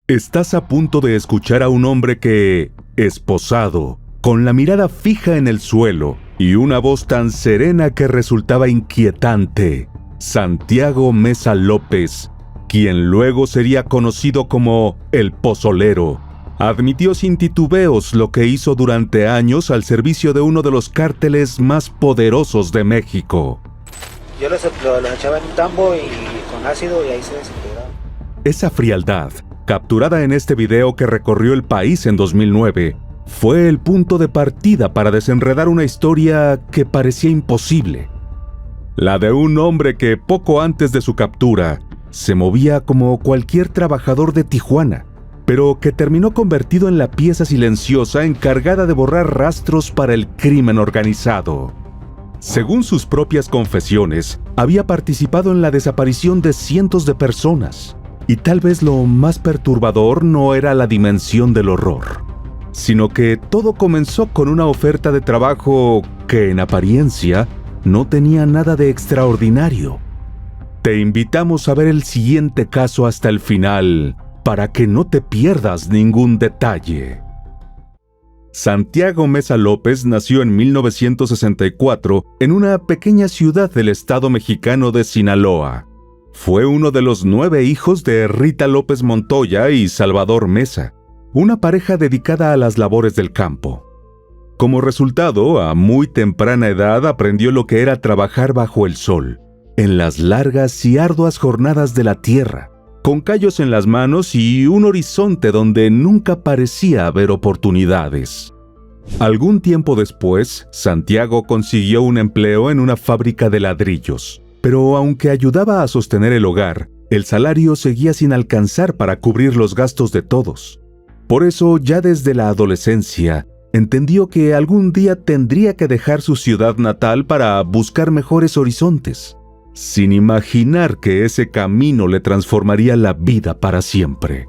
Estás a punto de escuchar a un hombre que, esposado, con la mirada fija en el suelo y una voz tan serena que resultaba inquietante, Santiago Meza López, quien luego sería conocido como El Pozolero, admitió sin titubeos lo que hizo durante años al servicio de uno de los cárteles más poderosos de México. Yo los echaba en un tambo y con ácido y ahí se desintegraba. Esa frialdad, capturada en este video que recorrió el país en 2009, fue el punto de partida para desenredar una historia que parecía imposible. La de un hombre que poco antes de su captura se movía como cualquier trabajador de Tijuana, pero que terminó convertido en la pieza silenciosa encargada de borrar rastros para el crimen organizado. Según sus propias confesiones, había participado en la desaparición de cientos de personas. Y tal vez lo más perturbador no era la dimensión del horror, sino que todo comenzó con una oferta de trabajo que en apariencia no tenía nada de extraordinario. Te invitamos a ver el siguiente caso hasta el final para que no te pierdas ningún detalle. Santiago Meza López nació en 1964 en una pequeña ciudad del estado mexicano de Sinaloa. Fue uno de los 9 hijos de Rita López Montoya y Salvador Meza, una pareja dedicada a las labores del campo. Como resultado, a muy temprana edad aprendió lo que era trabajar bajo el sol, en las largas y arduas jornadas de la tierra, con callos en las manos y un horizonte donde nunca parecía haber oportunidades. Algún tiempo después, Santiago consiguió un empleo en una fábrica de ladrillos. Pero aunque ayudaba a sostener el hogar, el salario seguía sin alcanzar para cubrir los gastos de todos. Por eso, ya desde la adolescencia, entendió que algún día tendría que dejar su ciudad natal para buscar mejores horizontes, sin imaginar que ese camino le transformaría la vida para siempre.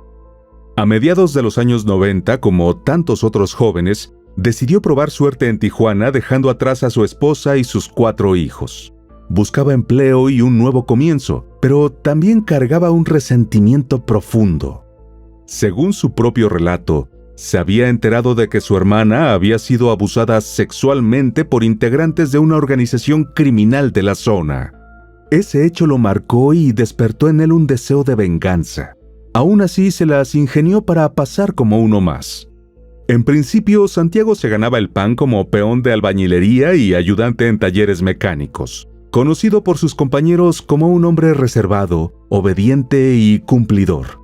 A mediados de los años 90, como tantos otros jóvenes, decidió probar suerte en Tijuana dejando atrás a su esposa y sus 4 hijos. Buscaba empleo y un nuevo comienzo, pero también cargaba un resentimiento profundo. Según su propio relato, se había enterado de que su hermana había sido abusada sexualmente por integrantes de una organización criminal de la zona. Ese hecho lo marcó y despertó en él un deseo de venganza. Aún así, se las ingenió para pasar como uno más. En principio, Santiago se ganaba el pan como peón de albañilería y ayudante en talleres mecánicos, conocido por sus compañeros como un hombre reservado, obediente y cumplidor.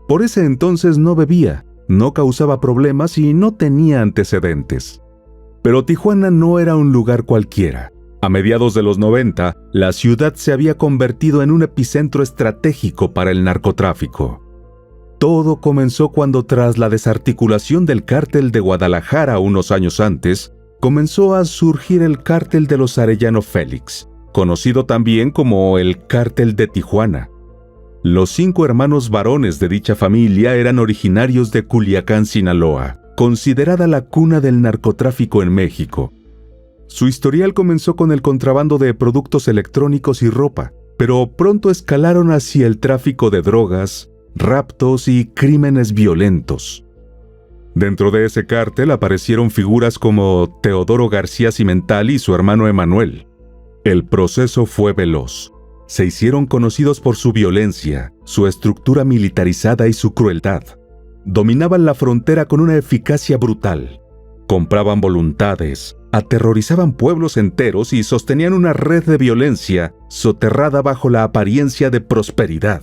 Por ese entonces no bebía, no causaba problemas y no tenía antecedentes. Pero Tijuana no era un lugar cualquiera. A mediados de los 90, la ciudad se había convertido en un epicentro estratégico para el narcotráfico. Todo comenzó cuando, tras la desarticulación del cártel de Guadalajara unos años antes, comenzó a surgir el cártel de los Arellano Félix, conocido también como el Cártel de Tijuana. Los 5 hermanos varones de dicha familia eran originarios de Culiacán, Sinaloa, considerada la cuna del narcotráfico en México. Su historial comenzó con el contrabando de productos electrónicos y ropa, pero pronto escalaron hacia el tráfico de drogas, raptos y crímenes violentos. Dentro de ese cártel aparecieron figuras como Teodoro García Cimental y su hermano Emanuel. El proceso fue veloz. Se hicieron conocidos por su violencia, su estructura militarizada y su crueldad. Dominaban la frontera con una eficacia brutal. Compraban voluntades, aterrorizaban pueblos enteros y sostenían una red de violencia soterrada bajo la apariencia de prosperidad.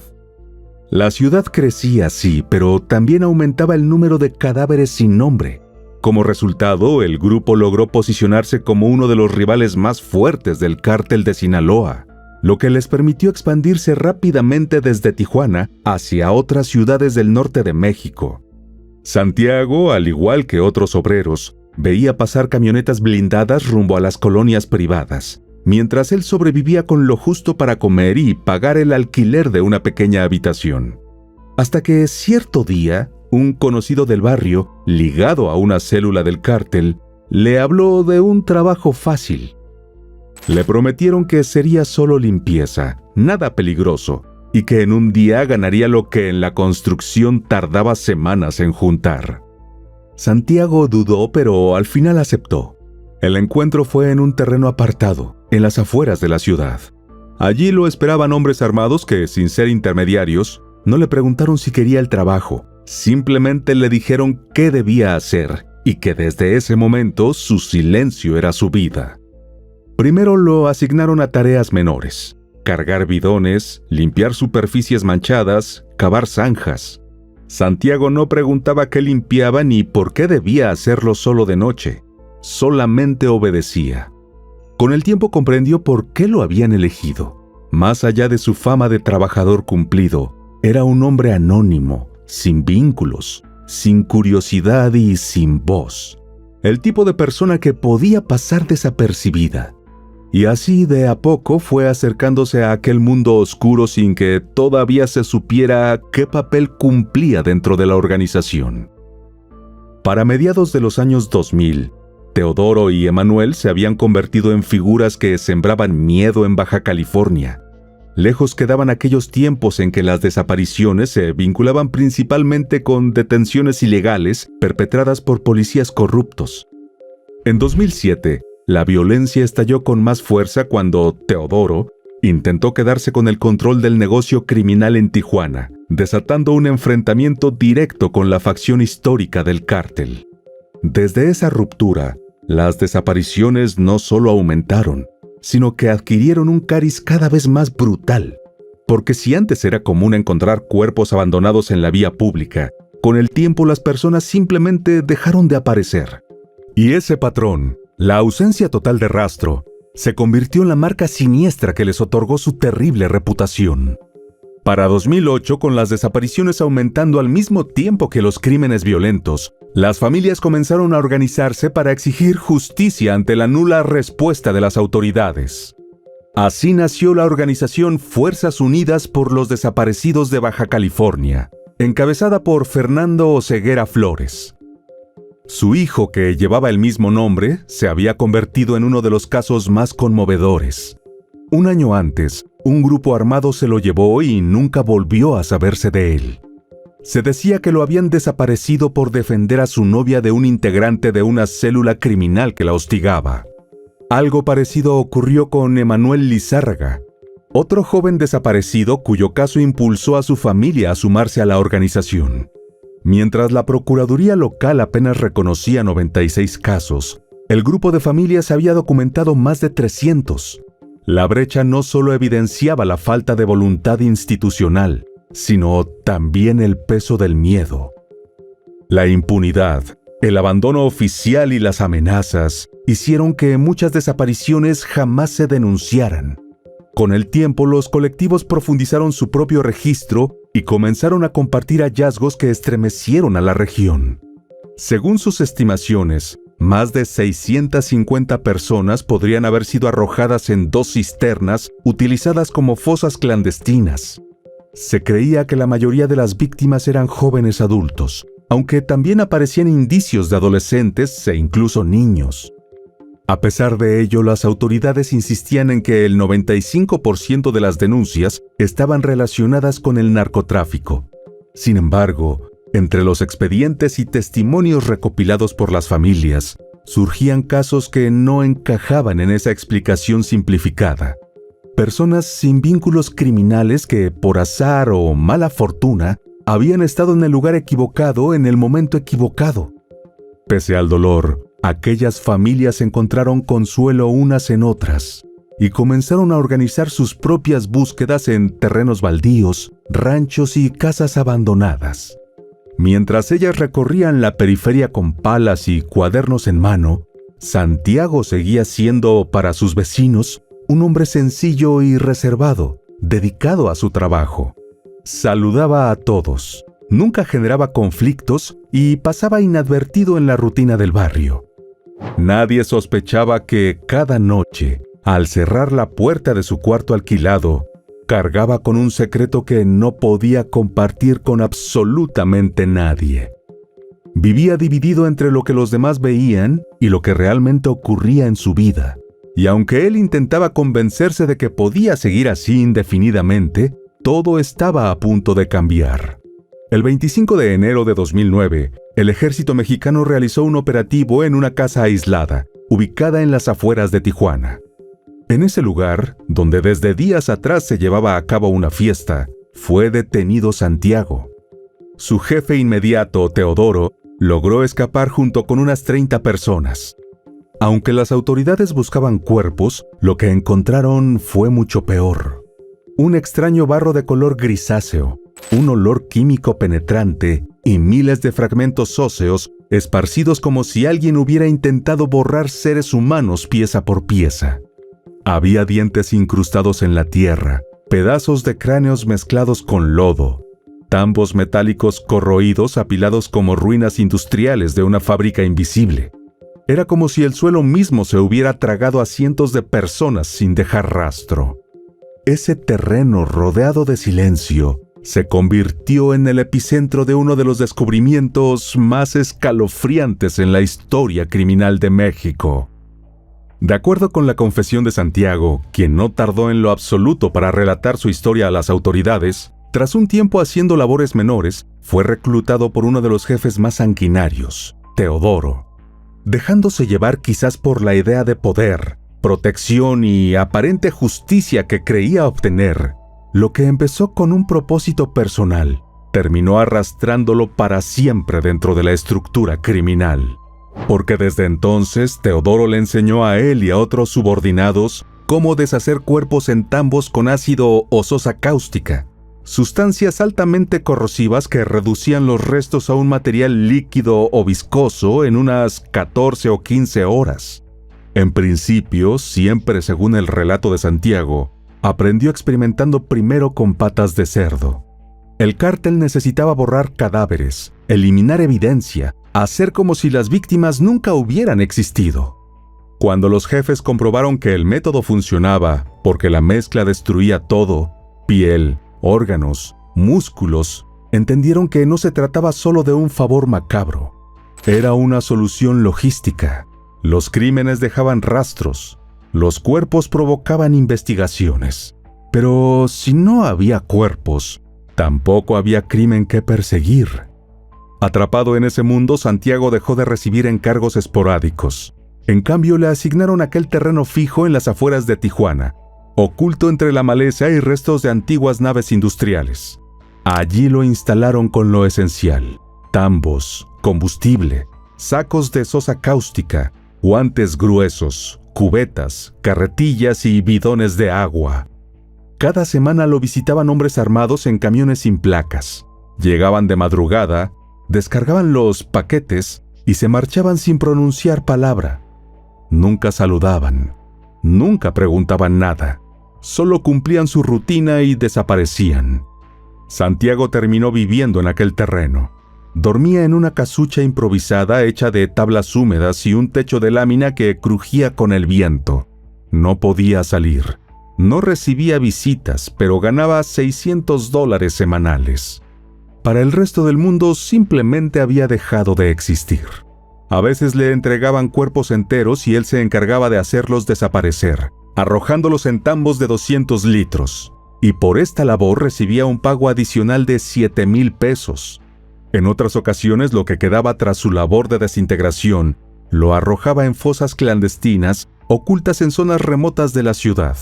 La ciudad crecía, sí, pero también aumentaba el número de cadáveres sin nombre. Como resultado, el grupo logró posicionarse como uno de los rivales más fuertes del cártel de Sinaloa, lo que les permitió expandirse rápidamente desde Tijuana hacia otras ciudades del norte de México. Santiago, al igual que otros obreros, veía pasar camionetas blindadas rumbo a las colonias privadas, mientras él sobrevivía con lo justo para comer y pagar el alquiler de una pequeña habitación. Hasta que cierto día, un conocido del barrio, ligado a una célula del cártel, le habló de un trabajo fácil. Le prometieron que sería solo limpieza, nada peligroso, y que en un día ganaría lo que en la construcción tardaba semanas en juntar. Santiago dudó, pero al final aceptó. El encuentro fue en un terreno apartado, en las afueras de la ciudad. Allí lo esperaban hombres armados que, sin ser intermediarios, no le preguntaron si quería el trabajo, simplemente le dijeron qué debía hacer y que desde ese momento su silencio era su vida. Primero lo asignaron a tareas menores: cargar bidones, limpiar superficies manchadas, cavar zanjas. Santiago no preguntaba qué limpiaba ni por qué debía hacerlo solo de noche, solamente obedecía. Con el tiempo comprendió por qué lo habían elegido. Más allá de su fama de trabajador cumplido, era un hombre anónimo, sin vínculos, sin curiosidad y sin voz. El tipo de persona que podía pasar desapercibida. Y así de a poco fue acercándose a aquel mundo oscuro sin que todavía se supiera qué papel cumplía dentro de la organización. Para mediados de los años 2000, Teodoro y Emanuel se habían convertido en figuras que sembraban miedo en Baja California. Lejos quedaban aquellos tiempos en que las desapariciones se vinculaban principalmente con detenciones ilegales perpetradas por policías corruptos. En 2007, la violencia estalló con más fuerza cuando Teodoro intentó quedarse con el control del negocio criminal en Tijuana, desatando un enfrentamiento directo con la facción histórica del cártel. Desde esa ruptura, las desapariciones no solo aumentaron, sino que adquirieron un cariz cada vez más brutal. Porque si antes era común encontrar cuerpos abandonados en la vía pública, con el tiempo las personas simplemente dejaron de aparecer. Y ese patrón, la ausencia total de rastro, se convirtió en la marca siniestra que les otorgó su terrible reputación. Para 2008, con las desapariciones aumentando al mismo tiempo que los crímenes violentos, las familias comenzaron a organizarse para exigir justicia ante la nula respuesta de las autoridades. Así nació la organización Fuerzas Unidas por los Desaparecidos de Baja California, encabezada por Fernando Oseguera Flores. Su hijo, que llevaba el mismo nombre, se había convertido en uno de los casos más conmovedores. Un año antes, un grupo armado se lo llevó y nunca volvió a saberse de él. Se decía que lo habían desaparecido por defender a su novia de un integrante de una célula criminal que la hostigaba. Algo parecido ocurrió con Emanuel Lizárraga, otro joven desaparecido cuyo caso impulsó a su familia a sumarse a la organización. Mientras la Procuraduría local apenas reconocía 96 casos, el grupo de familias había documentado más de 300. La brecha no solo evidenciaba la falta de voluntad institucional, sino también el peso del miedo. La impunidad, el abandono oficial y las amenazas hicieron que muchas desapariciones jamás se denunciaran. Con el tiempo, los colectivos profundizaron su propio registro y comenzaron a compartir hallazgos que estremecieron a la región. Según sus estimaciones, más de 650 personas podrían haber sido arrojadas en 2 cisternas utilizadas como fosas clandestinas. Se creía que la mayoría de las víctimas eran jóvenes adultos, aunque también aparecían indicios de adolescentes e incluso niños. A pesar de ello, las autoridades insistían en que el 95% de las denuncias estaban relacionadas con el narcotráfico. Sin embargo, entre los expedientes y testimonios recopilados por las familias, surgían casos que no encajaban en esa explicación simplificada. Personas sin vínculos criminales que, por azar o mala fortuna, habían estado en el lugar equivocado en el momento equivocado. Pese al dolor, aquellas familias encontraron consuelo unas en otras y comenzaron a organizar sus propias búsquedas en terrenos baldíos, ranchos y casas abandonadas. Mientras ellas recorrían la periferia con palas y cuadernos en mano, Santiago seguía siendo, para sus vecinos, un hombre sencillo y reservado, dedicado a su trabajo. Saludaba a todos, nunca generaba conflictos y pasaba inadvertido en la rutina del barrio. Nadie sospechaba que cada noche, al cerrar la puerta de su cuarto alquilado, cargaba con un secreto que no podía compartir con absolutamente nadie. Vivía dividido entre lo que los demás veían y lo que realmente ocurría en su vida. Y aunque él intentaba convencerse de que podía seguir así indefinidamente, todo estaba a punto de cambiar. El 25 de enero de 2009, el ejército mexicano realizó un operativo en una casa aislada, ubicada en las afueras de Tijuana. En ese lugar, donde desde días atrás se llevaba a cabo una fiesta, fue detenido Santiago. Su jefe inmediato, Teodoro, logró escapar junto con unas 30 personas. Aunque las autoridades buscaban cuerpos, lo que encontraron fue mucho peor. Un extraño barro de color grisáceo, un olor químico penetrante y miles de fragmentos óseos esparcidos como si alguien hubiera intentado borrar seres humanos pieza por pieza. Había dientes incrustados en la tierra, pedazos de cráneos mezclados con lodo, tambos metálicos corroídos apilados como ruinas industriales de una fábrica invisible. Era como si el suelo mismo se hubiera tragado a cientos de personas sin dejar rastro. Ese terreno rodeado de silencio se convirtió en el epicentro de uno de los descubrimientos más escalofriantes en la historia criminal de México. De acuerdo con la confesión de Santiago, quien no tardó en lo absoluto para relatar su historia a las autoridades, tras un tiempo haciendo labores menores, fue reclutado por uno de los jefes más sanguinarios, Teodoro. Dejándose llevar quizás por la idea de poder, protección y aparente justicia que creía obtener, lo que empezó con un propósito personal, terminó arrastrándolo para siempre dentro de la estructura criminal. Porque desde entonces Teodoro le enseñó a él y a otros subordinados cómo deshacer cuerpos en tambos con ácido o sosa cáustica, sustancias altamente corrosivas que reducían los restos a un material líquido o viscoso en unas 14 o 15 horas. En principio, siempre según el relato de Santiago, aprendió experimentando primero con patas de cerdo. El cártel necesitaba borrar cadáveres, eliminar evidencia, hacer como si las víctimas nunca hubieran existido. Cuando los jefes comprobaron que el método funcionaba, porque la mezcla destruía todo, piel, órganos, músculos, entendieron que no se trataba solo de un favor macabro. Era una solución logística. Los crímenes dejaban rastros, los cuerpos provocaban investigaciones. Pero si no había cuerpos, tampoco había crimen que perseguir. Atrapado en ese mundo, Santiago dejó de recibir encargos esporádicos. En cambio, le asignaron aquel terreno fijo en las afueras de Tijuana, oculto entre la maleza y restos de antiguas naves industriales. Allí lo instalaron con lo esencial: tambos, combustible, sacos de sosa cáustica, guantes gruesos, cubetas, carretillas y bidones de agua. Cada semana lo visitaban hombres armados en camiones sin placas. Llegaban de madrugada, descargaban los paquetes y se marchaban sin pronunciar palabra. Nunca saludaban, nunca preguntaban nada, solo cumplían su rutina y desaparecían. Santiago terminó viviendo en aquel terreno. Dormía en una casucha improvisada hecha de tablas húmedas y un techo de lámina que crujía con el viento. No podía salir. No recibía visitas, pero ganaba $600 semanales. Para el resto del mundo simplemente había dejado de existir. A veces le entregaban cuerpos enteros y él se encargaba de hacerlos desaparecer, arrojándolos en tambos de 200 litros. Y por esta labor recibía un pago adicional de 7,000 pesos. En otras ocasiones, lo que quedaba tras su labor de desintegración lo arrojaba en fosas clandestinas ocultas en zonas remotas de la ciudad.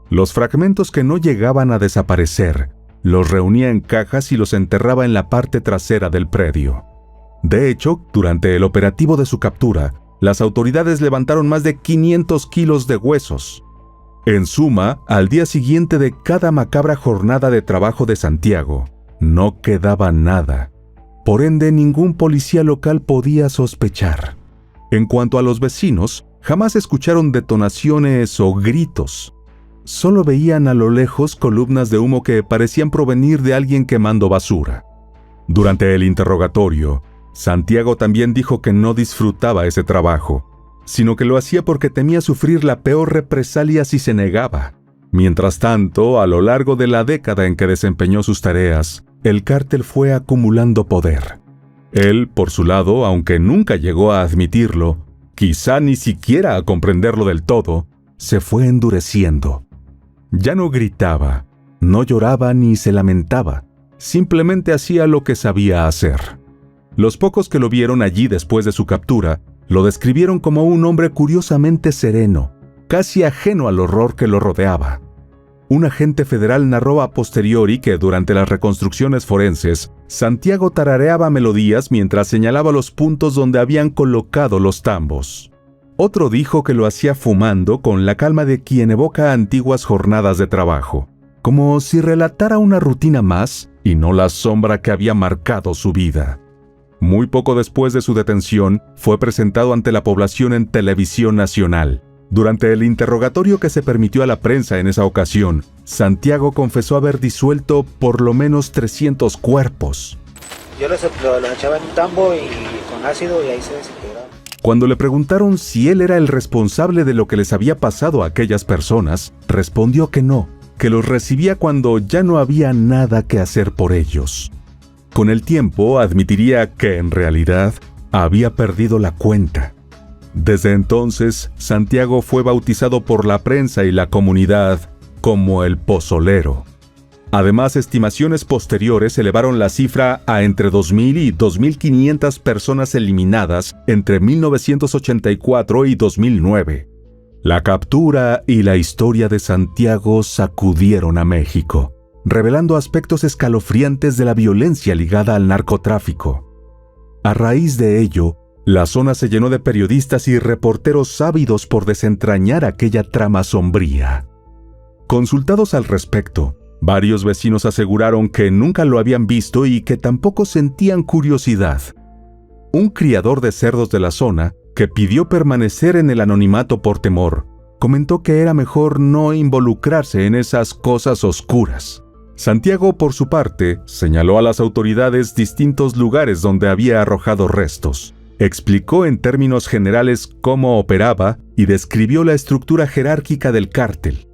Los fragmentos que no llegaban a desaparecer los reunía en cajas y los enterraba en la parte trasera del predio. De hecho, durante el operativo de su captura, las autoridades levantaron más de 500 kilos de huesos. En suma, al día siguiente de cada macabra jornada de trabajo de Santiago, no quedaba nada. Por ende, ningún policía local podía sospechar. En cuanto a los vecinos, jamás escucharon detonaciones o gritos. Solo veían a lo lejos columnas de humo que parecían provenir de alguien quemando basura. Durante el interrogatorio, Santiago también dijo que no disfrutaba ese trabajo, sino que lo hacía porque temía sufrir la peor represalia si se negaba. Mientras tanto, a lo largo de la década en que desempeñó sus tareas, el cártel fue acumulando poder. Él, por su lado, aunque nunca llegó a admitirlo, quizá ni siquiera a comprenderlo del todo, se fue endureciendo. Ya no gritaba, No lloraba ni se lamentaba, simplemente hacía lo que sabía hacer. Los pocos que lo vieron allí después de su captura lo describieron como un hombre curiosamente sereno, casi ajeno al horror que lo rodeaba. Un agente federal narró a posteriori que durante las reconstrucciones forenses, Santiago tarareaba melodías mientras señalaba los puntos donde habían colocado los tambos. Otro dijo que lo hacía fumando con la calma de quien evoca antiguas jornadas de trabajo, como si relatara una rutina más y no la sombra que había marcado su vida. Muy poco después de su detención, fue presentado ante la población en televisión nacional. Durante el interrogatorio que se permitió a la prensa en esa ocasión, Santiago confesó haber disuelto por lo menos 300 cuerpos. Yo los echaba en un tambo y con ácido y ahí se desintegraba. Cuando le preguntaron si él era el responsable de lo que les había pasado a aquellas personas, respondió que no, que los recibía cuando ya no había nada que hacer por ellos. Con el tiempo admitiría que en realidad había perdido la cuenta. Desde entonces, Santiago fue bautizado por la prensa y la comunidad como el Pozolero. Además, estimaciones posteriores elevaron la cifra a entre 2.000 y 2.500 personas eliminadas entre 1984 y 2009. La captura y la historia de Santiago sacudieron a México, revelando aspectos escalofriantes de la violencia ligada al narcotráfico. A raíz de ello, la zona se llenó de periodistas y reporteros ávidos por desentrañar aquella trama sombría. Consultados al respecto, varios vecinos aseguraron que nunca lo habían visto y que tampoco sentían curiosidad. Un criador de cerdos de la zona, que pidió permanecer en el anonimato por temor, comentó que era mejor no involucrarse en esas cosas oscuras. Santiago, por su parte, señaló a las autoridades distintos lugares donde había arrojado restos. Explicó en términos generales cómo operaba y describió la estructura jerárquica del cártel.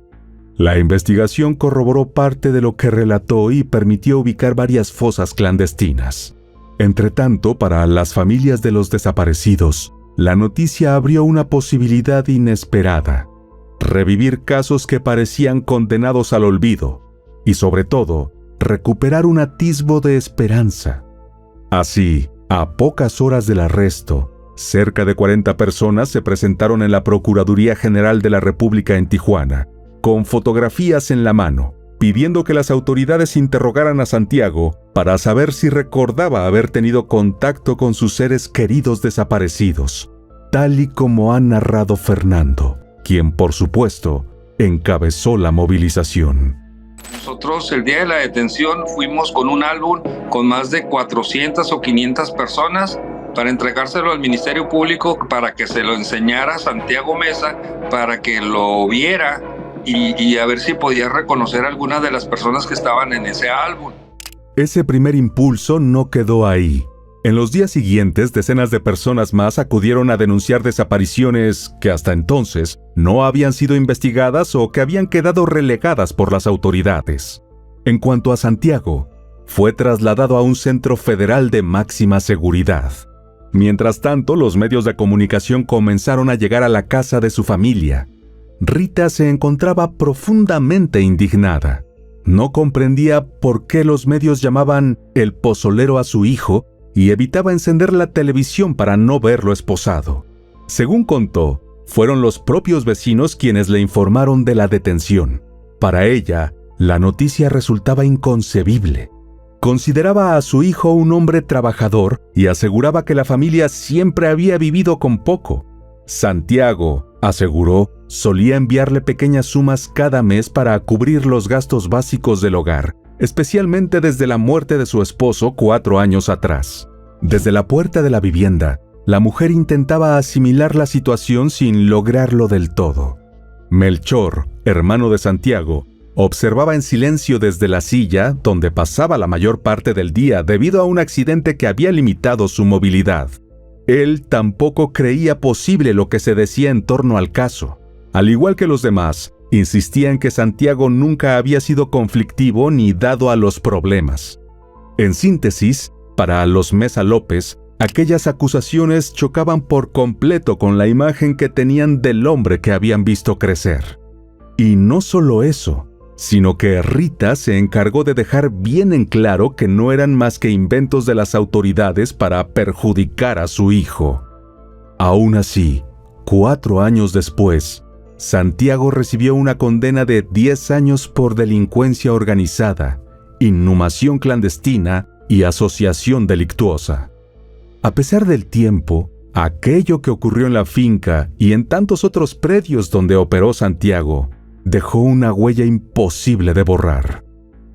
La investigación corroboró parte de lo que relató y permitió ubicar varias fosas clandestinas. Entretanto, para las familias de los desaparecidos, la noticia abrió una posibilidad inesperada: revivir casos que parecían condenados al olvido y, sobre todo, recuperar un atisbo de esperanza. Así, a pocas horas del arresto, cerca de 40 personas se presentaron en la Procuraduría General de la República en Tijuana, con fotografías en la mano, pidiendo que las autoridades interrogaran a Santiago para saber si recordaba haber tenido contacto con sus seres queridos desaparecidos, tal y como ha narrado Fernando, quien, por supuesto, encabezó la movilización. Nosotros el día de la detención fuimos con un álbum con más de 400 o 500 personas para entregárselo al Ministerio Público para que se lo enseñara a Santiago Mesa, para que lo viera y a ver si podía reconocer a algunas de las personas que estaban en ese álbum. Ese primer impulso no quedó ahí. En los días siguientes, decenas de personas más acudieron a denunciar desapariciones que hasta entonces no habían sido investigadas o que habían quedado relegadas por las autoridades. En cuanto a Santiago, fue trasladado a un centro federal de máxima seguridad. Mientras tanto, los medios de comunicación comenzaron a llegar a la casa de su familia. Rita se encontraba profundamente indignada. No comprendía por qué los medios llamaban el pozolero a su hijo y evitaba encender la televisión para no verlo esposado. Según contó, fueron los propios vecinos quienes le informaron de la detención. Para ella, la noticia resultaba inconcebible. Consideraba a su hijo un hombre trabajador y aseguraba que la familia siempre había vivido con poco. Santiago, aseguró, solía enviarle pequeñas sumas cada mes para cubrir los gastos básicos del hogar, especialmente desde la muerte de su esposo 4 años atrás. Desde la puerta de la vivienda, la mujer intentaba asimilar la situación sin lograrlo del todo. Melchor, hermano de Santiago, observaba en silencio desde la silla donde pasaba la mayor parte del día debido a un accidente que había limitado su movilidad. Él tampoco creía posible lo que se decía en torno al caso. Al igual que los demás, insistía en que Santiago nunca había sido conflictivo ni dado a los problemas. En síntesis, para los Mesa López, aquellas acusaciones chocaban por completo con la imagen que tenían del hombre que habían visto crecer. Y no solo eso, sino que Rita se encargó de dejar bien en claro que no eran más que inventos de las autoridades para perjudicar a su hijo. Aún así, 4 años después, Santiago recibió una condena de 10 años por delincuencia organizada, inhumación clandestina y asociación delictuosa. A pesar del tiempo, aquello que ocurrió en la finca y en tantos otros predios donde operó Santiago dejó una huella imposible de borrar.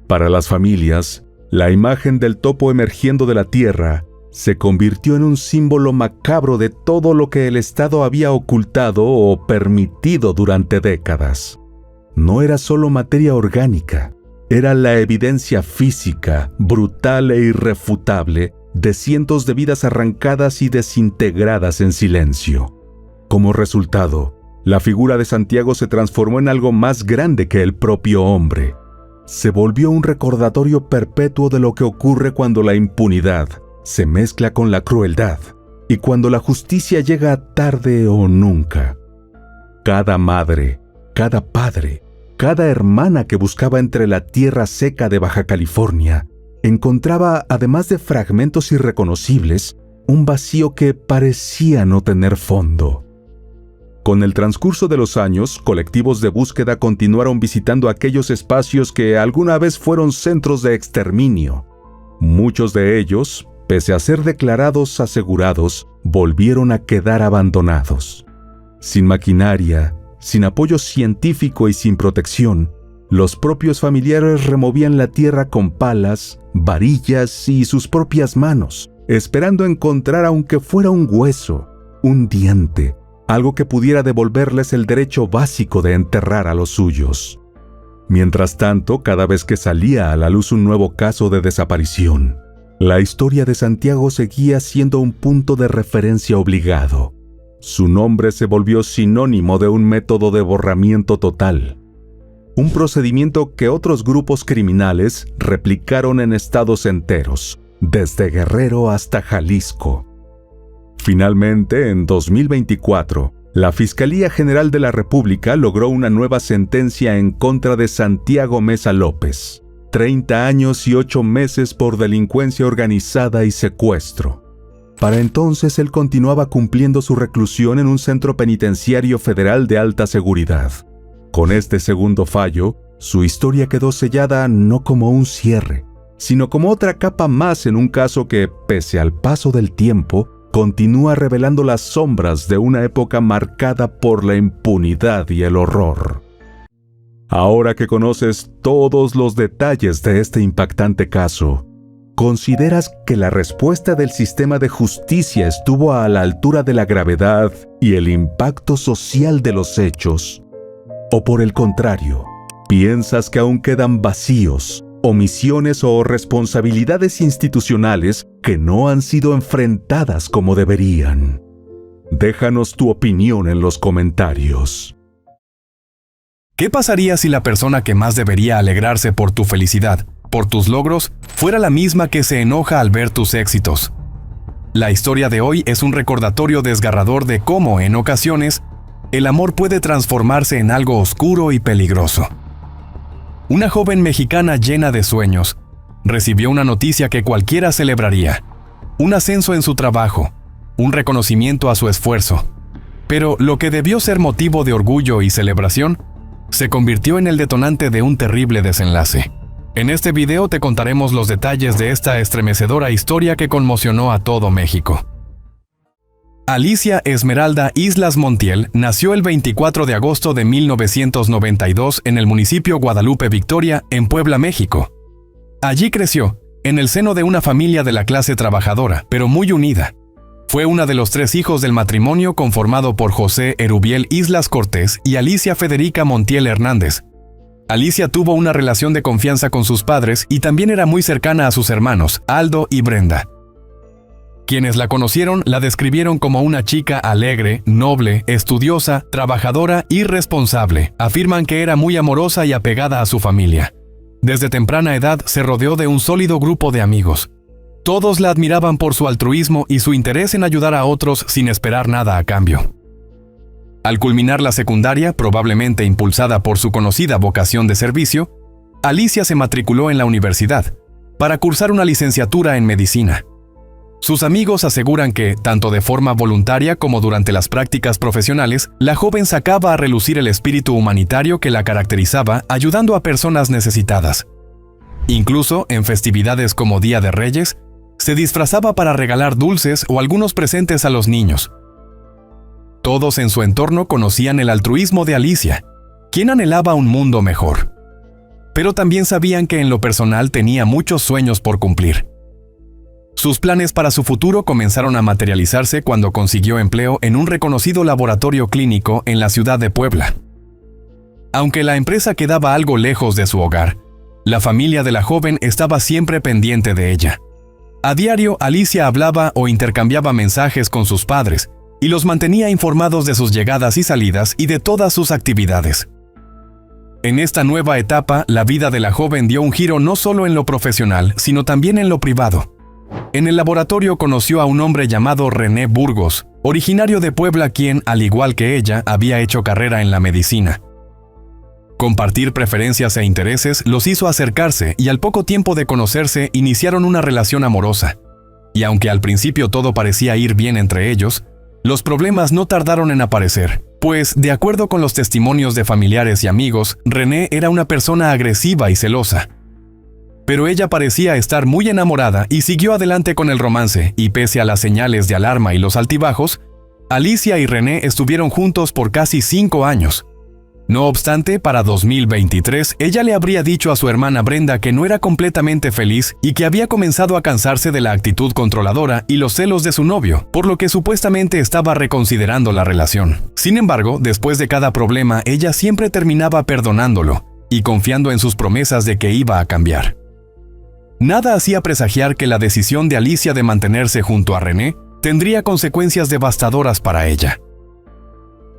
Para las familias, la imagen del topo emergiendo de la tierra se convirtió en un símbolo macabro de todo lo que el Estado había ocultado o permitido durante décadas. No era solo materia orgánica, era la evidencia física, brutal e irrefutable de cientos de vidas arrancadas y desintegradas en silencio. Como resultado, la figura de Santiago se transformó en algo más grande que el propio hombre. Se volvió un recordatorio perpetuo de lo que ocurre cuando la impunidad se mezcla con la crueldad y cuando la justicia llega tarde o nunca. Cada madre, cada padre, cada hermana que buscaba entre la tierra seca de Baja California encontraba, además de fragmentos irreconocibles, un vacío que parecía no tener fondo. Con el transcurso de los años, colectivos de búsqueda continuaron visitando aquellos espacios que alguna vez fueron centros de exterminio. Muchos de ellos, pese a ser declarados asegurados, volvieron a quedar abandonados. Sin maquinaria, sin apoyo científico y sin protección, los propios familiares removían la tierra con palas, varillas y sus propias manos, esperando encontrar aunque fuera un hueso, un diente, algo que pudiera devolverles el derecho básico de enterrar a los suyos. Mientras tanto, cada vez que salía a la luz un nuevo caso de desaparición, la historia de Santiago seguía siendo un punto de referencia obligado. Su nombre se volvió sinónimo de un método de borramiento total, un procedimiento que otros grupos criminales replicaron en estados enteros, desde Guerrero hasta Jalisco. Finalmente, en 2024, la Fiscalía General de la República logró una nueva sentencia en contra de Santiago Mesa López, 30 años y 8 meses por delincuencia organizada y secuestro. Para entonces él continuaba cumpliendo su reclusión en un centro penitenciario federal de alta seguridad. Con este segundo fallo, su historia quedó sellada no como un cierre, sino como otra capa más en un caso que, pese al paso del tiempo, continúa revelando las sombras de una época marcada por la impunidad y el horror. Ahora que conoces todos los detalles de este impactante caso, ¿consideras que la respuesta del sistema de justicia estuvo a la altura de la gravedad y el impacto social de los hechos? ¿O por el contrario, piensas que aún quedan vacíos, omisiones o responsabilidades institucionales que no han sido enfrentadas como deberían? Déjanos tu opinión en los comentarios. ¿Qué pasaría si la persona que más debería alegrarse por tu felicidad, por tus logros, fuera la misma que se enoja al ver tus éxitos? La historia de hoy es un recordatorio desgarrador de cómo, en ocasiones, el amor puede transformarse en algo oscuro y peligroso. Una joven mexicana llena de sueños recibió una noticia que cualquiera celebraría: un ascenso en su trabajo, un reconocimiento a su esfuerzo. Pero lo que debió ser motivo de orgullo y celebración se convirtió en el detonante de un terrible desenlace. En este video te contaremos los detalles de esta estremecedora historia que conmocionó a todo México. Alicia Esmeralda Islas Montiel nació el 24 de agosto de 1992 en el municipio Guadalupe Victoria, en Puebla, México. Allí creció, en el seno de una familia de la clase trabajadora, pero muy unida. Fue una de los 3 hijos del matrimonio conformado por José Erubiel Islas Cortés y Alicia Federica Montiel Hernández. Alicia tuvo una relación de confianza con sus padres y también era muy cercana a sus hermanos, Aldo y Brenda. Quienes la conocieron la describieron como una chica alegre, noble, estudiosa, trabajadora y responsable. Afirman que era muy amorosa y apegada a su familia. Desde temprana edad se rodeó de un sólido grupo de amigos. Todos la admiraban por su altruismo y su interés en ayudar a otros sin esperar nada a cambio. Al culminar la secundaria, probablemente impulsada por su conocida vocación de servicio, Alicia se matriculó en la universidad para cursar una licenciatura en medicina. Sus amigos aseguran que, tanto de forma voluntaria como durante las prácticas profesionales, la joven sacaba a relucir el espíritu humanitario que la caracterizaba, ayudando a personas necesitadas. Incluso, en festividades como Día de Reyes, se disfrazaba para regalar dulces o algunos presentes a los niños. Todos en su entorno conocían el altruismo de Alicia, quien anhelaba un mundo mejor. Pero también sabían que en lo personal tenía muchos sueños por cumplir. Sus planes para su futuro comenzaron a materializarse cuando consiguió empleo en un reconocido laboratorio clínico en la ciudad de Puebla. Aunque la empresa quedaba algo lejos de su hogar, la familia de la joven estaba siempre pendiente de ella. A diario, Alicia hablaba o intercambiaba mensajes con sus padres y los mantenía informados de sus llegadas y salidas y de todas sus actividades. En esta nueva etapa, la vida de la joven dio un giro no solo en lo profesional, sino también en lo privado. En el laboratorio conoció a un hombre llamado René Burgos, originario de Puebla, quien, al igual que ella, había hecho carrera en la medicina. Compartir preferencias e intereses los hizo acercarse y al poco tiempo de conocerse iniciaron una relación amorosa. Y aunque al principio todo parecía ir bien entre ellos, los problemas no tardaron en aparecer, pues, de acuerdo con los testimonios de familiares y amigos, René era una persona agresiva y celosa. Pero ella parecía estar muy enamorada y siguió adelante con el romance, y pese a las señales de alarma y los altibajos, Alicia y René estuvieron juntos por casi 5 años. No obstante, para 2023, ella le habría dicho a su hermana Brenda que no era completamente feliz y que había comenzado a cansarse de la actitud controladora y los celos de su novio, por lo que supuestamente estaba reconsiderando la relación. Sin embargo, después de cada problema, ella siempre terminaba perdonándolo y confiando en sus promesas de que iba a cambiar. Nada hacía presagiar que la decisión de Alicia de mantenerse junto a René tendría consecuencias devastadoras para ella.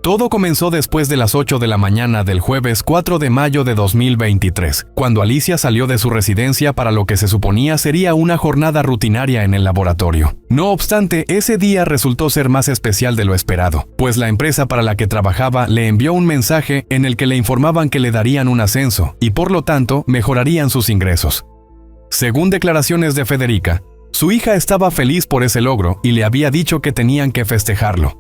Todo comenzó después de las 8 de la mañana del jueves 4 de mayo de 2023, cuando Alicia salió de su residencia para lo que se suponía sería una jornada rutinaria en el laboratorio. No obstante, ese día resultó ser más especial de lo esperado, pues la empresa para la que trabajaba le envió un mensaje en el que le informaban que le darían un ascenso y por lo tanto mejorarían sus ingresos. Según declaraciones de Federica, su hija estaba feliz por ese logro y le había dicho que tenían que festejarlo.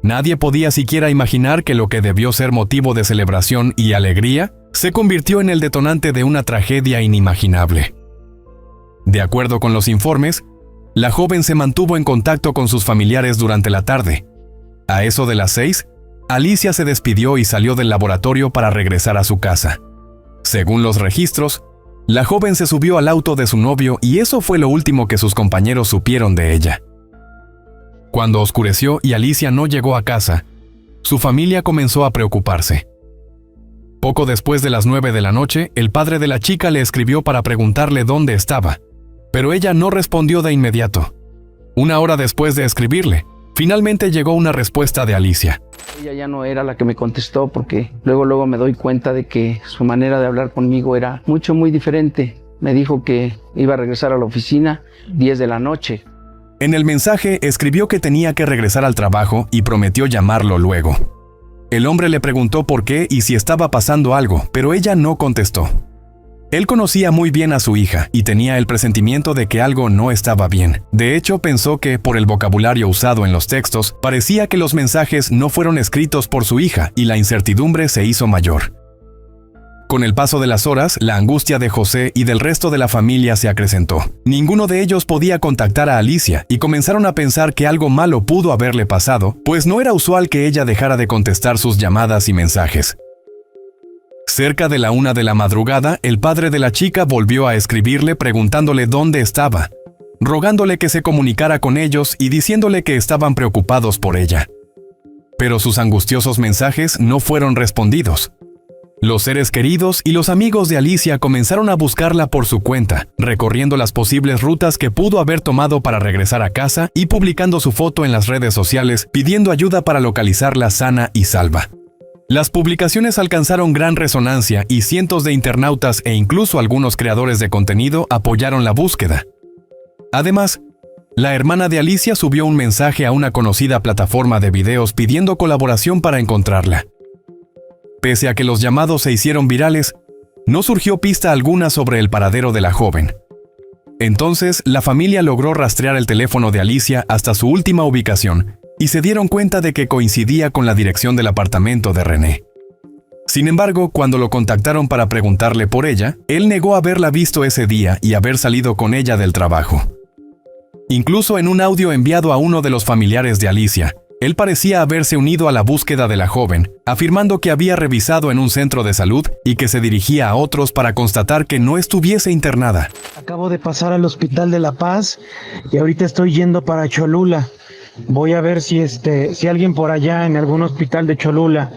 Nadie podía siquiera imaginar que lo que debió ser motivo de celebración y alegría se convirtió en el detonante de una tragedia inimaginable. De acuerdo con los informes, la joven se mantuvo en contacto con sus familiares durante la tarde. A eso de las 6, Alicia se despidió y salió del laboratorio para regresar a su casa. Según los registros, la joven se subió al auto de su novio y eso fue lo último que sus compañeros supieron de ella. Cuando oscureció y Alicia no llegó a casa, su familia comenzó a preocuparse. Poco después de las 9 de la noche, el padre de la chica le escribió para preguntarle dónde estaba, pero ella no respondió de inmediato. Una hora después de escribirle, finalmente llegó una respuesta de Alicia. Ella ya no era la que me contestó porque luego me doy cuenta de que su manera de hablar conmigo era muy diferente. Me dijo que iba a regresar a la oficina 10 de la noche. En el mensaje escribió que tenía que regresar al trabajo y prometió llamarlo luego. El hombre le preguntó por qué y si estaba pasando algo, pero ella no contestó. Él conocía muy bien a su hija y tenía el presentimiento de que algo no estaba bien. De hecho, pensó que, por el vocabulario usado en los textos, parecía que los mensajes no fueron escritos por su hija y la incertidumbre se hizo mayor. Con el paso de las horas, la angustia de José y del resto de la familia se acrecentó. Ninguno de ellos podía contactar a Alicia y comenzaron a pensar que algo malo pudo haberle pasado, pues no era usual que ella dejara de contestar sus llamadas y mensajes. Cerca de la 1 de la madrugada, el padre de la chica volvió a escribirle preguntándole dónde estaba, rogándole que se comunicara con ellos y diciéndole que estaban preocupados por ella. Pero sus angustiosos mensajes no fueron respondidos. Los seres queridos y los amigos de Alicia comenzaron a buscarla por su cuenta, recorriendo las posibles rutas que pudo haber tomado para regresar a casa y publicando su foto en las redes sociales pidiendo ayuda para localizarla sana y salva. Las publicaciones alcanzaron gran resonancia y cientos de internautas e incluso algunos creadores de contenido apoyaron la búsqueda. Además, la hermana de Alicia subió un mensaje a una conocida plataforma de videos pidiendo colaboración para encontrarla. Pese a que los llamados se hicieron virales, no surgió pista alguna sobre el paradero de la joven. Entonces, la familia logró rastrear el teléfono de Alicia hasta su última ubicación y se dieron cuenta de que coincidía con la dirección del apartamento de René. Sin embargo, cuando lo contactaron para preguntarle por ella, él negó haberla visto ese día y haber salido con ella del trabajo. Incluso en un audio enviado a uno de los familiares de Alicia, él parecía haberse unido a la búsqueda de la joven, afirmando que había revisado en un centro de salud y que se dirigía a otros para constatar que no estuviese internada. Acabo de pasar al Hospital de La Paz y ahorita estoy yendo para Cholula. Voy a ver si alguien por allá en algún hospital de Cholula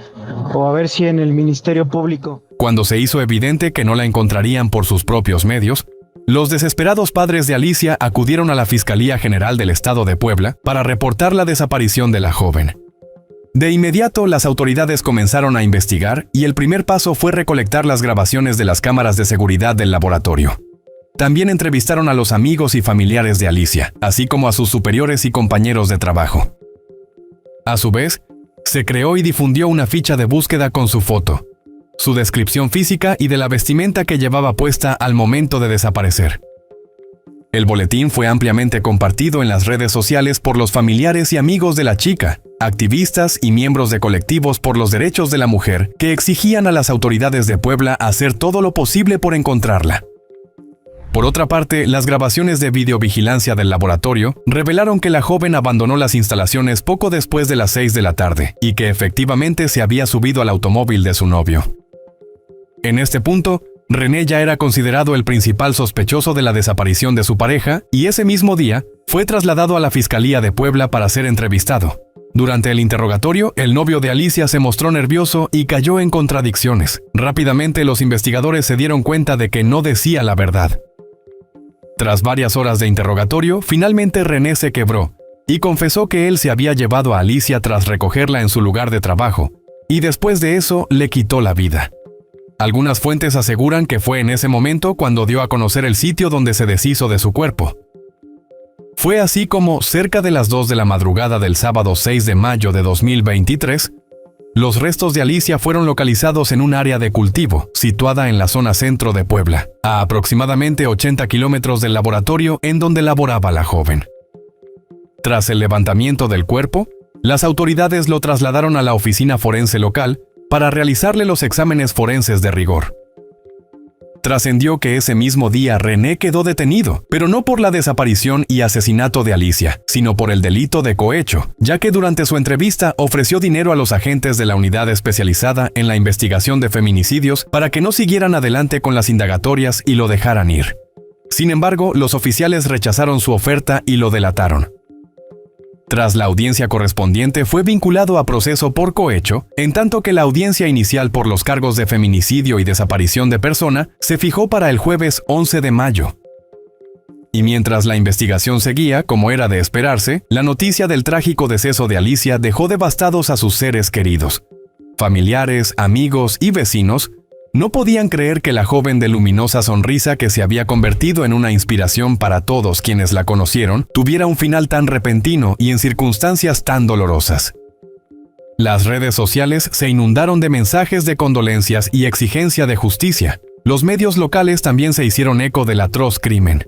o a ver si en el Ministerio Público. Cuando se hizo evidente que no la encontrarían por sus propios medios, los desesperados padres de Alicia acudieron a la Fiscalía General del Estado de Puebla para reportar la desaparición de la joven. De inmediato, las autoridades comenzaron a investigar y el primer paso fue recolectar las grabaciones de las cámaras de seguridad del laboratorio. También entrevistaron a los amigos y familiares de Alicia, así como a sus superiores y compañeros de trabajo. A su vez, se creó y difundió una ficha de búsqueda con su foto, su descripción física y de la vestimenta que llevaba puesta al momento de desaparecer. El boletín fue ampliamente compartido en las redes sociales por los familiares y amigos de la chica, activistas y miembros de colectivos por los derechos de la mujer que exigían a las autoridades de Puebla hacer todo lo posible por encontrarla. Por otra parte, las grabaciones de videovigilancia del laboratorio revelaron que la joven abandonó las instalaciones poco después de las 6 de la tarde y que efectivamente se había subido al automóvil de su novio. En este punto, René ya era considerado el principal sospechoso de la desaparición de su pareja y ese mismo día fue trasladado a la Fiscalía de Puebla para ser entrevistado. Durante el interrogatorio, el novio de Alicia se mostró nervioso y cayó en contradicciones. Rápidamente los investigadores se dieron cuenta de que no decía la verdad. Tras varias horas de interrogatorio, finalmente René se quebró y confesó que él se había llevado a Alicia tras recogerla en su lugar de trabajo y después de eso le quitó la vida. Algunas fuentes aseguran que fue en ese momento cuando dio a conocer el sitio donde se deshizo de su cuerpo. Fue así como, cerca de las 2 de la madrugada del sábado 6 de mayo de 2023, los restos de Alicia fueron localizados en un área de cultivo, situada en la zona centro de Puebla, a aproximadamente 80 kilómetros del laboratorio en donde laboraba la joven. Tras el levantamiento del cuerpo, las autoridades lo trasladaron a la oficina forense local para realizarle los exámenes forenses de rigor. Trascendió que ese mismo día René quedó detenido, pero no por la desaparición y asesinato de Alicia, sino por el delito de cohecho, ya que durante su entrevista ofreció dinero a los agentes de la unidad especializada en la investigación de feminicidios para que no siguieran adelante con las indagatorias y lo dejaran ir. Sin embargo, los oficiales rechazaron su oferta y lo delataron. Tras la audiencia correspondiente fue vinculado a proceso por cohecho, en tanto que la audiencia inicial por los cargos de feminicidio y desaparición de persona se fijó para el jueves 11 de mayo. Y mientras la investigación seguía, como era de esperarse, la noticia del trágico deceso de Alicia dejó devastados a sus seres queridos. Familiares, amigos y vecinos no podían creer que la joven de luminosa sonrisa que se había convertido en una inspiración para todos quienes la conocieron, tuviera un final tan repentino y en circunstancias tan dolorosas. Las redes sociales se inundaron de mensajes de condolencias y exigencia de justicia. Los medios locales también se hicieron eco del atroz crimen.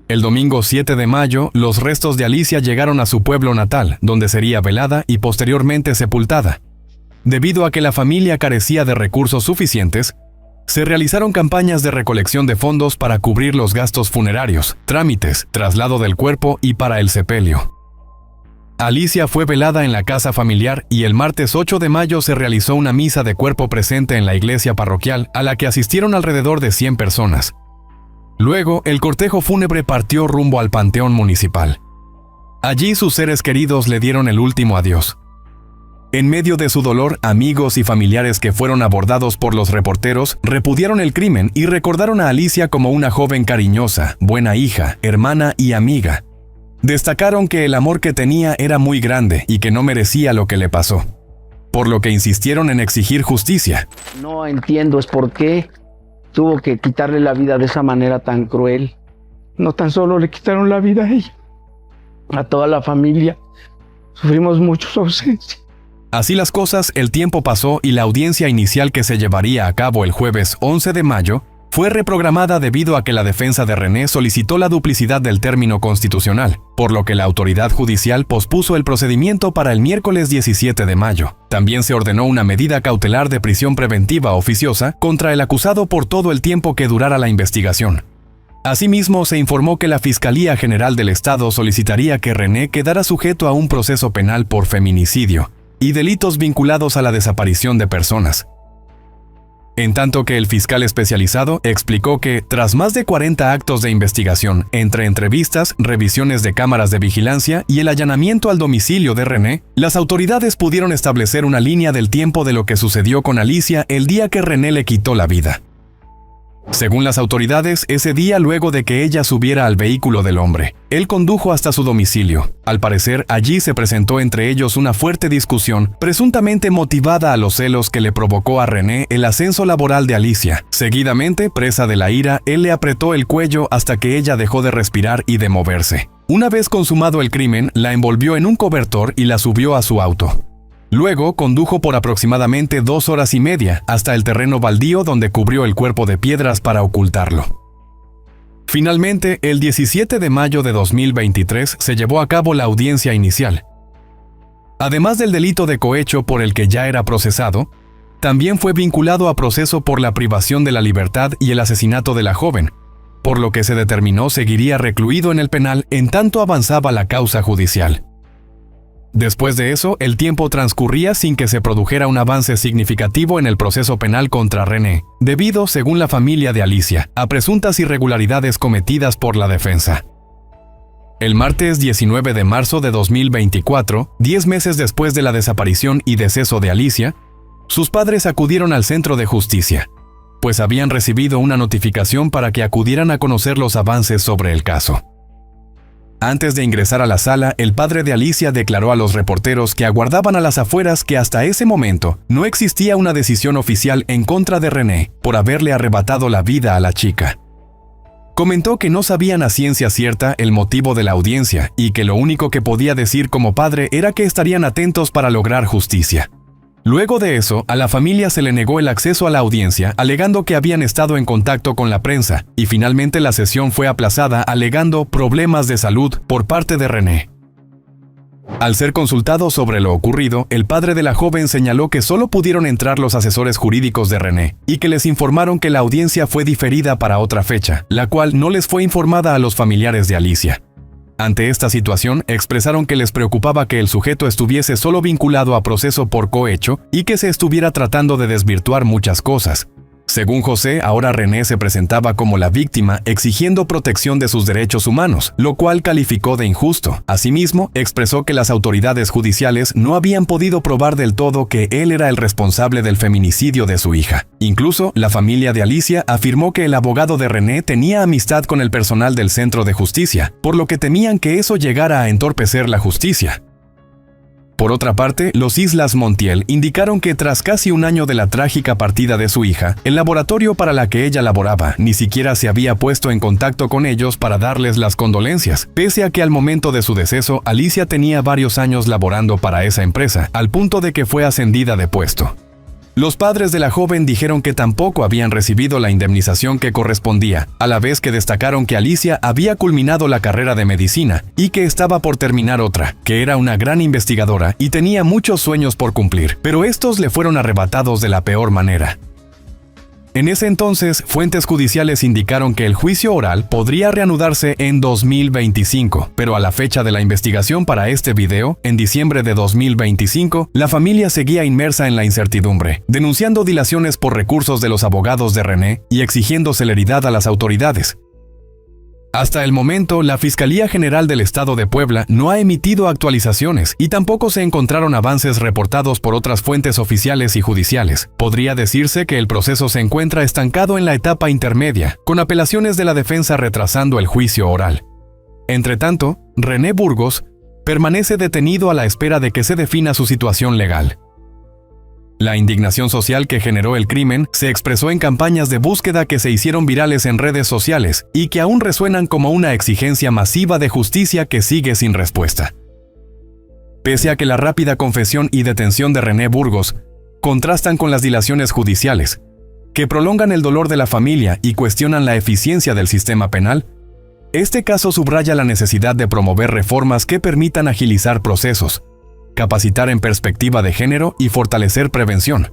El domingo 7 de mayo, los restos de Alicia llegaron a su pueblo natal, donde sería velada y posteriormente sepultada. Debido a que la familia carecía de recursos suficientes, se realizaron campañas de recolección de fondos para cubrir los gastos funerarios, trámites, traslado del cuerpo y para el sepelio. Alicia fue velada en la casa familiar y el martes 8 de mayo se realizó una misa de cuerpo presente en la iglesia parroquial a la que asistieron alrededor de 100 personas. Luego, el cortejo fúnebre partió rumbo al panteón municipal. Allí sus seres queridos le dieron el último adiós. En medio de su dolor, amigos y familiares que fueron abordados por los reporteros repudiaron el crimen y recordaron a Alicia como una joven cariñosa, buena hija, hermana y amiga. Destacaron que el amor que tenía era muy grande y que no merecía lo que le pasó, por lo que insistieron en exigir justicia. No entiendo es por qué tuvo que quitarle la vida de esa manera tan cruel. No tan solo le quitaron la vida a ella, a toda la familia. Sufrimos mucho su ausencia. Así las cosas, el tiempo pasó y la audiencia inicial que se llevaría a cabo el jueves 11 de mayo fue reprogramada debido a que la defensa de René solicitó la duplicidad del término constitucional, por lo que la autoridad judicial pospuso el procedimiento para el miércoles 17 de mayo. También se ordenó una medida cautelar de prisión preventiva oficiosa contra el acusado por todo el tiempo que durara la investigación. Asimismo, se informó que la Fiscalía General del Estado solicitaría que René quedara sujeto a un proceso penal por feminicidio y delitos vinculados a la desaparición de personas. En tanto que el fiscal especializado explicó que, tras más de 40 actos de investigación, entre entrevistas, revisiones de cámaras de vigilancia y el allanamiento al domicilio de René, las autoridades pudieron establecer una línea del tiempo de lo que sucedió con Alicia el día que René le quitó la vida. Según las autoridades, ese día, luego de que ella subiera al vehículo del hombre, él condujo hasta su domicilio. Al parecer, allí se presentó entre ellos una fuerte discusión, presuntamente motivada a los celos que le provocó a René el ascenso laboral de Alicia. Seguidamente, presa de la ira, él le apretó el cuello hasta que ella dejó de respirar y de moverse. Una vez consumado el crimen, la envolvió en un cobertor y la subió a su auto. Luego condujo por aproximadamente 2 horas y media hasta el terreno baldío donde cubrió el cuerpo de piedras para ocultarlo. Finalmente, el 17 de mayo de 2023 se llevó a cabo la audiencia inicial. Además del delito de cohecho por el que ya era procesado, también fue vinculado a proceso por la privación de la libertad y el asesinato de la joven, por lo que se determinó seguiría recluido en el penal en tanto avanzaba la causa judicial. Después de eso, el tiempo transcurría sin que se produjera un avance significativo en el proceso penal contra René, debido, según la familia de Alicia, a presuntas irregularidades cometidas por la defensa. El martes 19 de marzo de 2024, 10 meses después de la desaparición y deceso de Alicia, sus padres acudieron al centro de justicia, pues habían recibido una notificación para que acudieran a conocer los avances sobre el caso. Antes de ingresar a la sala, el padre de Alicia declaró a los reporteros que aguardaban a las afueras que hasta ese momento no existía una decisión oficial en contra de René por haberle arrebatado la vida a la chica. Comentó que no sabían a ciencia cierta el motivo de la audiencia y que lo único que podía decir como padre era que estarían atentos para lograr justicia. Luego de eso, a la familia se le negó el acceso a la audiencia, alegando que habían estado en contacto con la prensa, y finalmente la sesión fue aplazada alegando problemas de salud por parte de René. Al ser consultado sobre lo ocurrido, el padre de la joven señaló que solo pudieron entrar los asesores jurídicos de René, y que les informaron que la audiencia fue diferida para otra fecha, la cual no les fue informada a los familiares de Alicia. Ante esta situación, expresaron que les preocupaba que el sujeto estuviese solo vinculado a proceso por cohecho y que se estuviera tratando de desvirtuar muchas cosas. Según José, ahora René se presentaba como la víctima exigiendo protección de sus derechos humanos, lo cual calificó de injusto. Asimismo, expresó que las autoridades judiciales no habían podido probar del todo que él era el responsable del feminicidio de su hija. Incluso, la familia de Alicia afirmó que el abogado de René tenía amistad con el personal del centro de justicia, por lo que temían que eso llegara a entorpecer la justicia. Por otra parte, los Islas Montiel indicaron que tras casi un año de la trágica partida de su hija, el laboratorio para la que ella laboraba ni siquiera se había puesto en contacto con ellos para darles las condolencias, pese a que al momento de su deceso, Alicia tenía varios años laborando para esa empresa, al punto de que fue ascendida de puesto. Los padres de la joven dijeron que tampoco habían recibido la indemnización que correspondía, a la vez que destacaron que Alicia había culminado la carrera de medicina y que estaba por terminar otra, que era una gran investigadora y tenía muchos sueños por cumplir, pero estos le fueron arrebatados de la peor manera. En ese entonces, fuentes judiciales indicaron que el juicio oral podría reanudarse en 2025, pero a la fecha de la investigación para este video, en diciembre de 2025, la familia seguía inmersa en la incertidumbre, denunciando dilaciones por recursos de los abogados de René y exigiendo celeridad a las autoridades. Hasta el momento, la Fiscalía General del Estado de Puebla no ha emitido actualizaciones y tampoco se encontraron avances reportados por otras fuentes oficiales y judiciales. Podría decirse que el proceso se encuentra estancado en la etapa intermedia, con apelaciones de la defensa retrasando el juicio oral. Entretanto, René Burgos permanece detenido a la espera de que se defina su situación legal. La indignación social que generó el crimen se expresó en campañas de búsqueda que se hicieron virales en redes sociales y que aún resuenan como una exigencia masiva de justicia que sigue sin respuesta. Pese a que la rápida confesión y detención de René Burgos contrastan con las dilaciones judiciales, que prolongan el dolor de la familia y cuestionan la eficiencia del sistema penal, este caso subraya la necesidad de promover reformas que permitan agilizar procesos, capacitar en perspectiva de género y fortalecer prevención.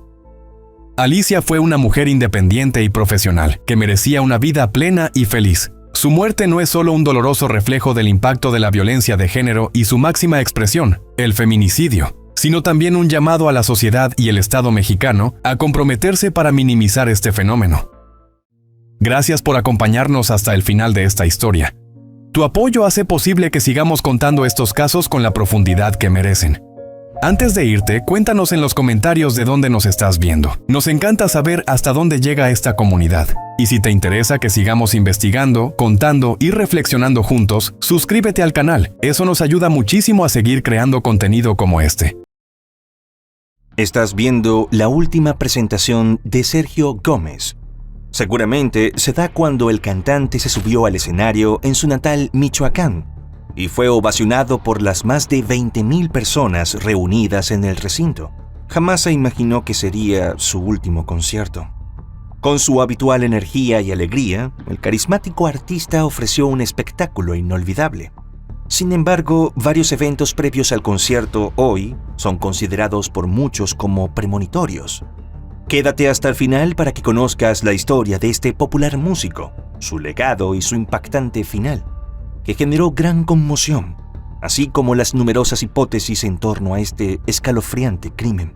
Alicia fue una mujer independiente y profesional, que merecía una vida plena y feliz. Su muerte no es solo un doloroso reflejo del impacto de la violencia de género y su máxima expresión, el feminicidio, sino también un llamado a la sociedad y el Estado mexicano a comprometerse para minimizar este fenómeno. Gracias por acompañarnos hasta el final de esta historia. Tu apoyo hace posible que sigamos contando estos casos con la profundidad que merecen. Antes de irte, cuéntanos en los comentarios de dónde nos estás viendo. Nos encanta saber hasta dónde llega esta comunidad. Y si te interesa que sigamos investigando, contando y reflexionando juntos, suscríbete al canal. Eso nos ayuda muchísimo a seguir creando contenido como este. Estás viendo la última presentación de Sergio Gómez. Seguramente se da cuando el cantante se subió al escenario en su natal Michoacán y fue ovacionado por las más de 20,000 personas reunidas en el recinto. Jamás se imaginó que sería su último concierto. Con su habitual energía y alegría, el carismático artista ofreció un espectáculo inolvidable. Sin embargo, varios eventos previos al concierto hoy son considerados por muchos como premonitorios. Quédate hasta el final para que conozcas la historia de este popular músico, su legado y su impactante final, que generó gran conmoción, así como las numerosas hipótesis en torno a este escalofriante crimen.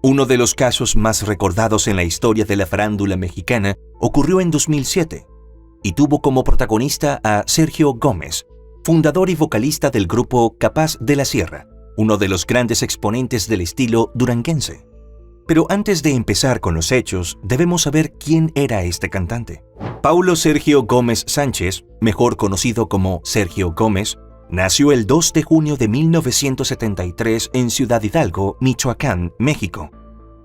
Uno de los casos más recordados en la historia de la farándula mexicana ocurrió en 2007 y tuvo como protagonista a Sergio Gómez, fundador y vocalista del grupo Capaz de la Sierra, uno de los grandes exponentes del estilo duranguense. Pero antes de empezar con los hechos, debemos saber quién era este cantante. Paulo Sergio Gómez Sánchez, mejor conocido como Sergio Gómez, nació el 2 de junio de 1973 en Ciudad Hidalgo, Michoacán, México,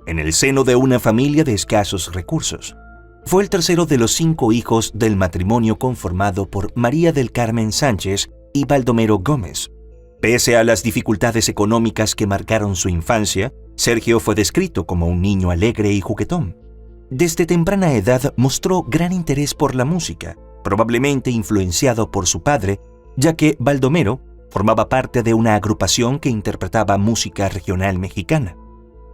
en el seno de una familia de escasos recursos. Fue el tercero de los 5 hijos del matrimonio conformado por María del Carmen Sánchez y Baldomero Gómez. Pese a las dificultades económicas que marcaron su infancia, Sergio fue descrito como un niño alegre y juguetón. Desde temprana edad mostró gran interés por la música, probablemente influenciado por su padre, ya que Baldomero formaba parte de una agrupación que interpretaba música regional mexicana.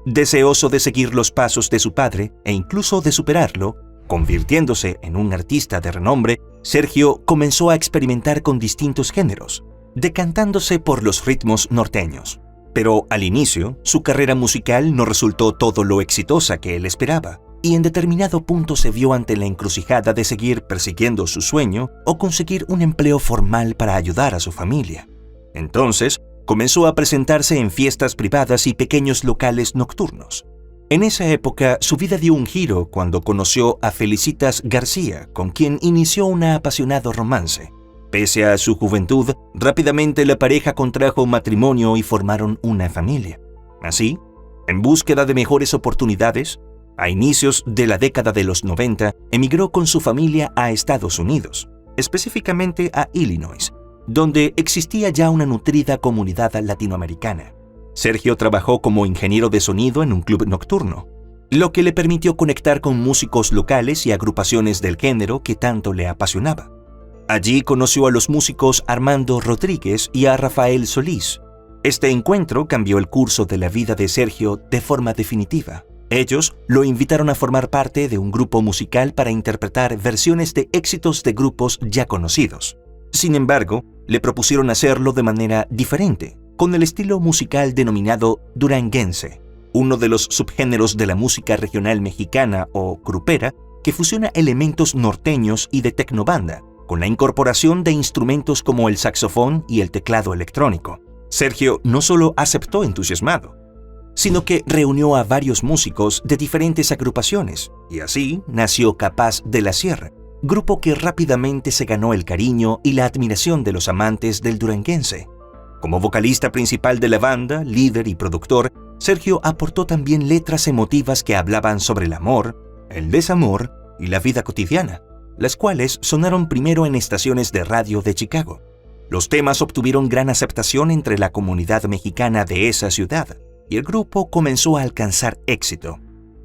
Deseoso de seguir los pasos de su padre e incluso de superarlo, convirtiéndose en un artista de renombre, Sergio comenzó a experimentar con distintos géneros, decantándose por los ritmos norteños. Pero al inicio, su carrera musical no resultó todo lo exitosa que él esperaba, y en determinado punto se vio ante la encrucijada de seguir persiguiendo su sueño o conseguir un empleo formal para ayudar a su familia. Entonces, comenzó a presentarse en fiestas privadas y pequeños locales nocturnos. En esa época, su vida dio un giro cuando conoció a Felicitas García, con quien inició un apasionado romance. Pese a su juventud, rápidamente la pareja contrajo matrimonio y formaron una familia. Así, en búsqueda de mejores oportunidades, a inicios de la década de los 90, emigró con su familia a Estados Unidos, específicamente a Illinois, donde existía ya una nutrida comunidad latinoamericana. Sergio trabajó como ingeniero de sonido en un club nocturno, lo que le permitió conectar con músicos locales y agrupaciones del género que tanto le apasionaba. Allí conoció a los músicos Armando Rodríguez y a Rafael Solís. Este encuentro cambió el curso de la vida de Sergio de forma definitiva. Ellos lo invitaron a formar parte de un grupo musical para interpretar versiones de éxitos de grupos ya conocidos. Sin embargo, le propusieron hacerlo de manera diferente, con el estilo musical denominado duranguense, uno de los subgéneros de la música regional mexicana o grupera que fusiona elementos norteños y de tecnobanda, con la incorporación de instrumentos como el saxofón y el teclado electrónico. Sergio no solo aceptó entusiasmado, sino que reunió a varios músicos de diferentes agrupaciones, y así nació Capaz de la Sierra, grupo que rápidamente se ganó el cariño y la admiración de los amantes del duranguense. Como vocalista principal de la banda, líder y productor, Sergio aportó también letras emotivas que hablaban sobre el amor, el desamor y la vida cotidiana, las cuales sonaron primero en estaciones de radio de Chicago. Los temas obtuvieron gran aceptación entre la comunidad mexicana de esa ciudad y el grupo comenzó a alcanzar éxito.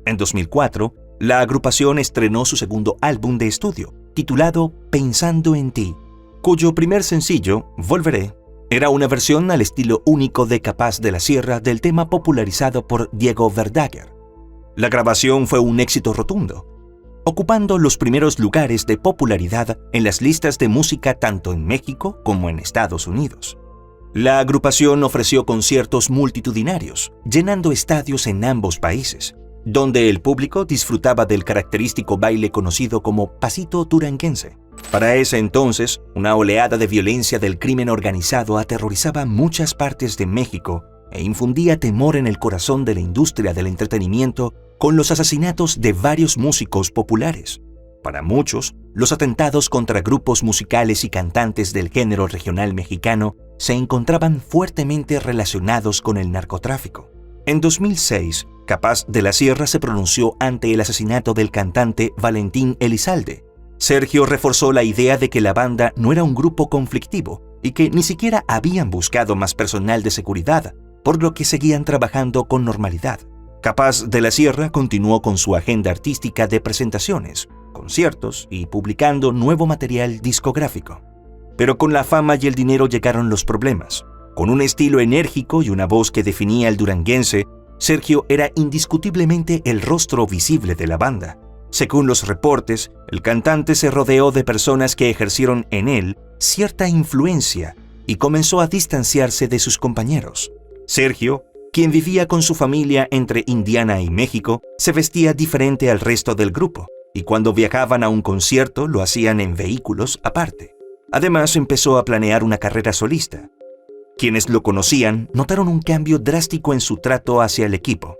En 2004, la agrupación estrenó su segundo álbum de estudio, titulado Pensando en ti, cuyo primer sencillo, Volveré, era una versión al estilo único de Capaz de la Sierra del tema popularizado por Diego Verdaguer. La grabación fue un éxito rotundo, ocupando los primeros lugares de popularidad en las listas de música tanto en México como en Estados Unidos. La agrupación ofreció conciertos multitudinarios, llenando estadios en ambos países, donde el público disfrutaba del característico baile conocido como pasito duranguense. Para ese entonces, una oleada de violencia del crimen organizado aterrorizaba muchas partes de México e infundía temor en el corazón de la industria del entretenimiento con los asesinatos de varios músicos populares. Para muchos, los atentados contra grupos musicales y cantantes del género regional mexicano se encontraban fuertemente relacionados con el narcotráfico. En 2006, Capaz de la Sierra se pronunció ante el asesinato del cantante Valentín Elizalde. Sergio reforzó la idea de que la banda no era un grupo conflictivo y que ni siquiera habían buscado más personal de seguridad, por lo que seguían trabajando con normalidad. Capaz de la Sierra continuó con su agenda artística de presentaciones, conciertos y publicando nuevo material discográfico. Pero con la fama y el dinero llegaron los problemas. Con un estilo enérgico y una voz que definía al duranguense, Sergio era indiscutiblemente el rostro visible de la banda. Según los reportes, el cantante se rodeó de personas que ejercieron en él cierta influencia y comenzó a distanciarse de sus compañeros. Sergio, quien vivía con su familia entre Indiana y México, se vestía diferente al resto del grupo, y cuando viajaban a un concierto lo hacían en vehículos aparte. Además, empezó a planear una carrera solista. Quienes lo conocían notaron un cambio drástico en su trato hacia el equipo,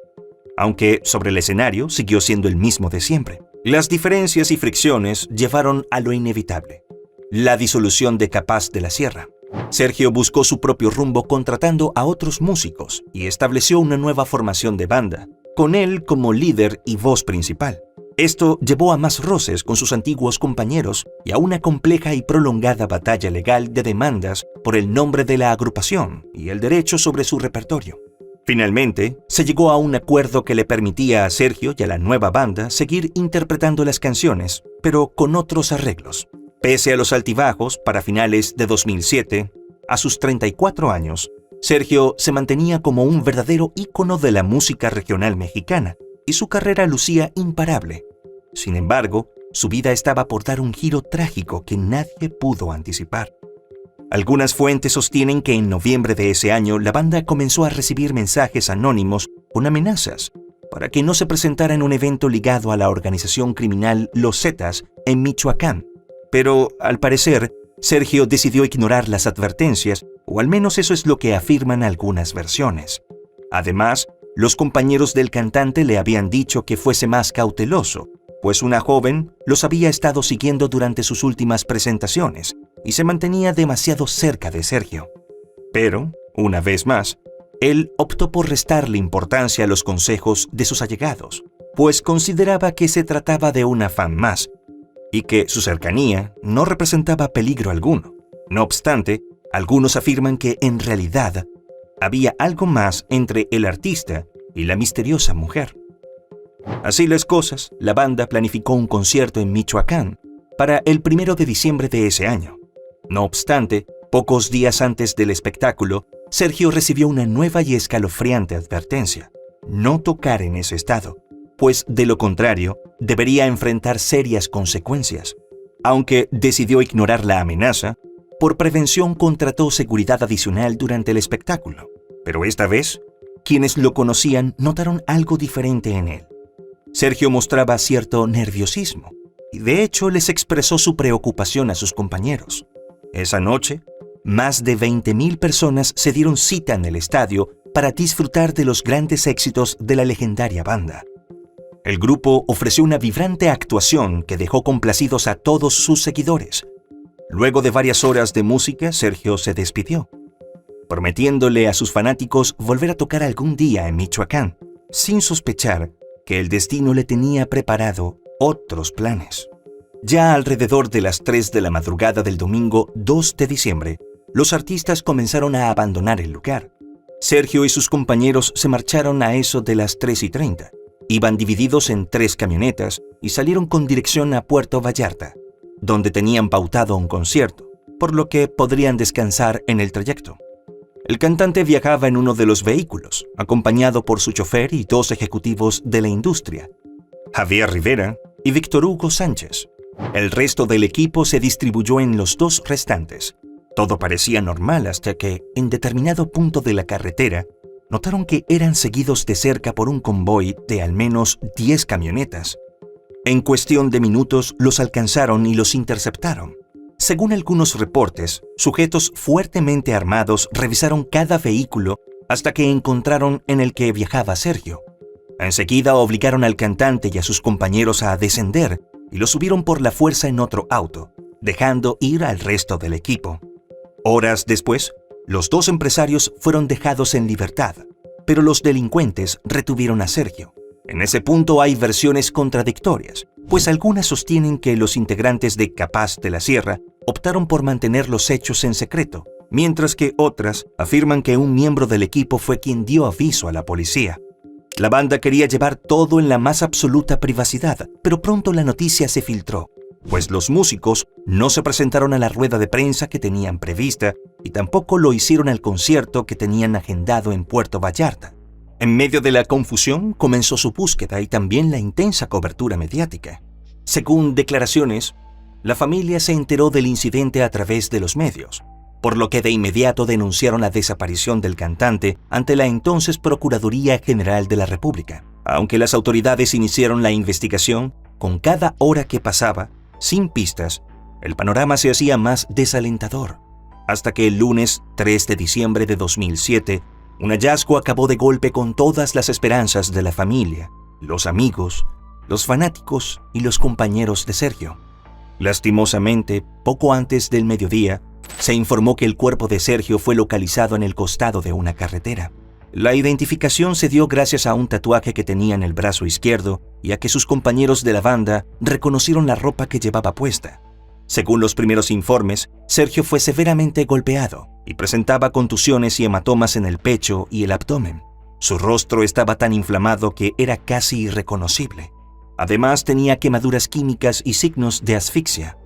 aunque sobre el escenario siguió siendo el mismo de siempre. Las diferencias y fricciones llevaron a lo inevitable: la disolución de Capaz de la Sierra. Sergio buscó su propio rumbo contratando a otros músicos y estableció una nueva formación de banda, con él como líder y voz principal. Esto llevó a más roces con sus antiguos compañeros y a una compleja y prolongada batalla legal de demandas por el nombre de la agrupación y el derecho sobre su repertorio. Finalmente, se llegó a un acuerdo que le permitía a Sergio y a la nueva banda seguir interpretando las canciones, pero con otros arreglos. Pese a los altibajos, para finales de 2007, a sus 34 años, Sergio se mantenía como un verdadero ícono de la música regional mexicana y su carrera lucía imparable. Sin embargo, su vida estaba por dar un giro trágico que nadie pudo anticipar. Algunas fuentes sostienen que en noviembre de ese año la banda comenzó a recibir mensajes anónimos con amenazas para que no se presentara en un evento ligado a la organización criminal Los Zetas en Michoacán. Pero, al parecer, Sergio decidió ignorar las advertencias, o al menos eso es lo que afirman algunas versiones. Además, los compañeros del cantante le habían dicho que fuese más cauteloso, pues una joven los había estado siguiendo durante sus últimas presentaciones y se mantenía demasiado cerca de Sergio. Pero, una vez más, él optó por restarle importancia a los consejos de sus allegados, pues consideraba que se trataba de una fan más y que su cercanía no representaba peligro alguno. No obstante, algunos afirman que en realidad había algo más entre el artista y la misteriosa mujer. Así las cosas, la banda planificó un concierto en Michoacán para el 1 de diciembre de ese año. No obstante, pocos días antes del espectáculo, Sergio recibió una nueva y escalofriante advertencia: no tocar en ese estado, pues de lo contrario, debería enfrentar serias consecuencias. Aunque decidió ignorar la amenaza, por prevención contrató seguridad adicional durante el espectáculo. Pero esta vez, quienes lo conocían notaron algo diferente en él. Sergio mostraba cierto nerviosismo y de hecho les expresó su preocupación a sus compañeros. Esa noche, más de 20,000 personas se dieron cita en el estadio para disfrutar de los grandes éxitos de la legendaria banda. El grupo ofreció una vibrante actuación que dejó complacidos a todos sus seguidores. Luego de varias horas de música, Sergio se despidió. prometiéndole a sus fanáticos volver a tocar algún día en Michoacán, sin sospechar que el destino le tenía preparado otros planes. Ya alrededor de las 3 de la madrugada del domingo 2 de diciembre, los artistas comenzaron a abandonar el lugar. Sergio y sus compañeros se marcharon a eso de las 3:30. Iban divididos en 3 camionetas y salieron con dirección a Puerto Vallarta, donde tenían pautado un concierto, por lo que podrían descansar en el trayecto. El cantante viajaba en uno de los vehículos, acompañado por su chofer y 2 ejecutivos de la industria, Javier Rivera y Víctor Hugo Sánchez. El resto del equipo se distribuyó en los 2 restantes. Todo parecía normal hasta que, en determinado punto de la carretera, notaron que eran seguidos de cerca por un convoy de al menos 10 camionetas. En cuestión de minutos los alcanzaron y los interceptaron. Según algunos reportes, sujetos fuertemente armados revisaron cada vehículo hasta que encontraron en el que viajaba Sergio. Enseguida obligaron al cantante y a sus compañeros a descender y lo subieron por la fuerza en otro auto, dejando ir al resto del equipo. Horas después, los 2 empresarios fueron dejados en libertad, pero los delincuentes retuvieron a Sergio. En ese punto hay versiones contradictorias, pues algunas sostienen que los integrantes de Capaz de la Sierra optaron por mantener los hechos en secreto, mientras que otras afirman que un miembro del equipo fue quien dio aviso a la policía. La banda quería llevar todo en la más absoluta privacidad, pero pronto la noticia se filtró, pues los músicos no se presentaron a la rueda de prensa que tenían prevista y tampoco lo hicieron al concierto que tenían agendado en Puerto Vallarta. En medio de la confusión comenzó su búsqueda y también la intensa cobertura mediática. Según declaraciones, la familia se enteró del incidente a través de los medios, por lo que de inmediato denunciaron la desaparición del cantante ante la entonces Procuraduría General de la República. Aunque las autoridades iniciaron la investigación, con cada hora que pasaba, sin pistas, el panorama se hacía más desalentador, hasta que el lunes 3 de diciembre de 2007, un hallazgo acabó de golpe con todas las esperanzas de la familia, los amigos, los fanáticos y los compañeros de Sergio. Lastimosamente, poco antes del mediodía, se informó que el cuerpo de Sergio fue localizado en el costado de una carretera. La identificación se dio gracias a un tatuaje que tenía en el brazo izquierdo y a que sus compañeros de la banda reconocieron la ropa que llevaba puesta. Según los primeros informes, Sergio fue severamente golpeado y presentaba contusiones y hematomas en el pecho y el abdomen. Su rostro estaba tan inflamado que era casi irreconocible. Además, tenía quemaduras químicas y signos de asfixia.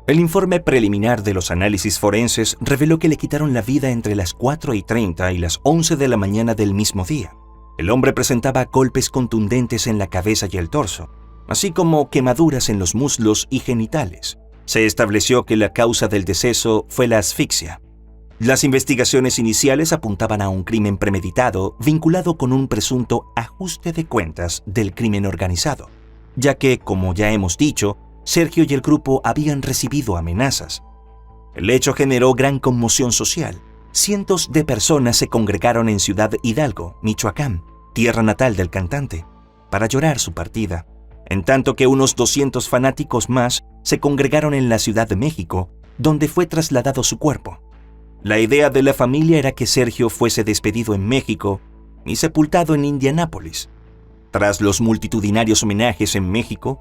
El informe preliminar de los análisis forenses reveló que le quitaron la vida entre las 4:30 y las 11 de la mañana del mismo día. El hombre presentaba golpes contundentes en la cabeza y el torso, así como quemaduras en los muslos y genitales. Se estableció que la causa del deceso fue la asfixia. Las investigaciones iniciales apuntaban a un crimen premeditado vinculado con un presunto ajuste de cuentas del crimen organizado, ya que, como ya hemos dicho, Sergio y el grupo habían recibido amenazas. El hecho generó gran conmoción social. Cientos de personas se congregaron en Ciudad Hidalgo, Michoacán, tierra natal del cantante, para llorar su partida, en tanto que unos 200 fanáticos más se congregaron en la Ciudad de México, donde fue trasladado su cuerpo. La idea de la familia era que Sergio fuese despedido en México y sepultado en Indianápolis. Tras los multitudinarios homenajes en México,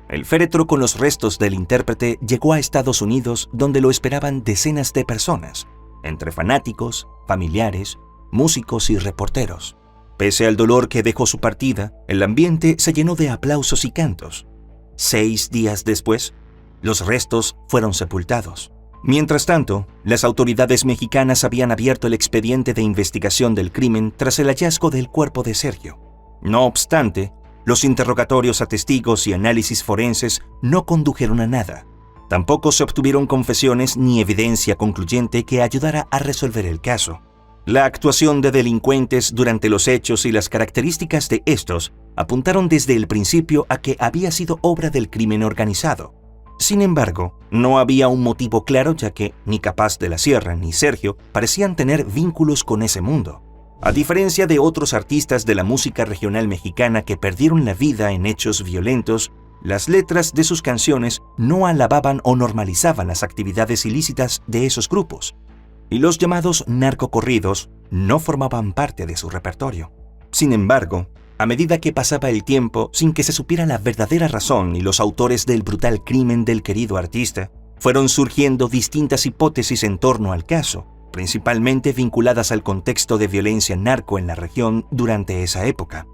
el féretro con los restos del intérprete llegó a Estados Unidos, donde lo esperaban decenas de personas, entre fanáticos, familiares, músicos y reporteros. Pese al dolor que dejó su partida, el ambiente se llenó de aplausos y cantos. 6 días después, los restos fueron sepultados. Mientras tanto, las autoridades mexicanas habían abierto el expediente de investigación del crimen tras el hallazgo del cuerpo de Sergio. No obstante, los interrogatorios a testigos y análisis forenses no condujeron a nada. Tampoco se obtuvieron confesiones ni evidencia concluyente que ayudara a resolver el caso. La actuación de delincuentes durante los hechos y las características de estos apuntaron desde el principio a que había sido obra del crimen organizado. Sin embargo, no había un motivo claro, ya que ni Capaz de la Sierra ni Sergio parecían tener vínculos con ese mundo. A diferencia de otros artistas de la música regional mexicana que perdieron la vida en hechos violentos, las letras de sus canciones no alababan o normalizaban las actividades ilícitas de esos grupos. y los llamados narcocorridos no formaban parte de su repertorio. Sin embargo, a medida que pasaba el tiempo sin que se supiera la verdadera razón y los autores del brutal crimen del querido artista, fueron surgiendo distintas hipótesis en torno al caso, principalmente vinculadas al contexto de violencia narco en la región durante esa época.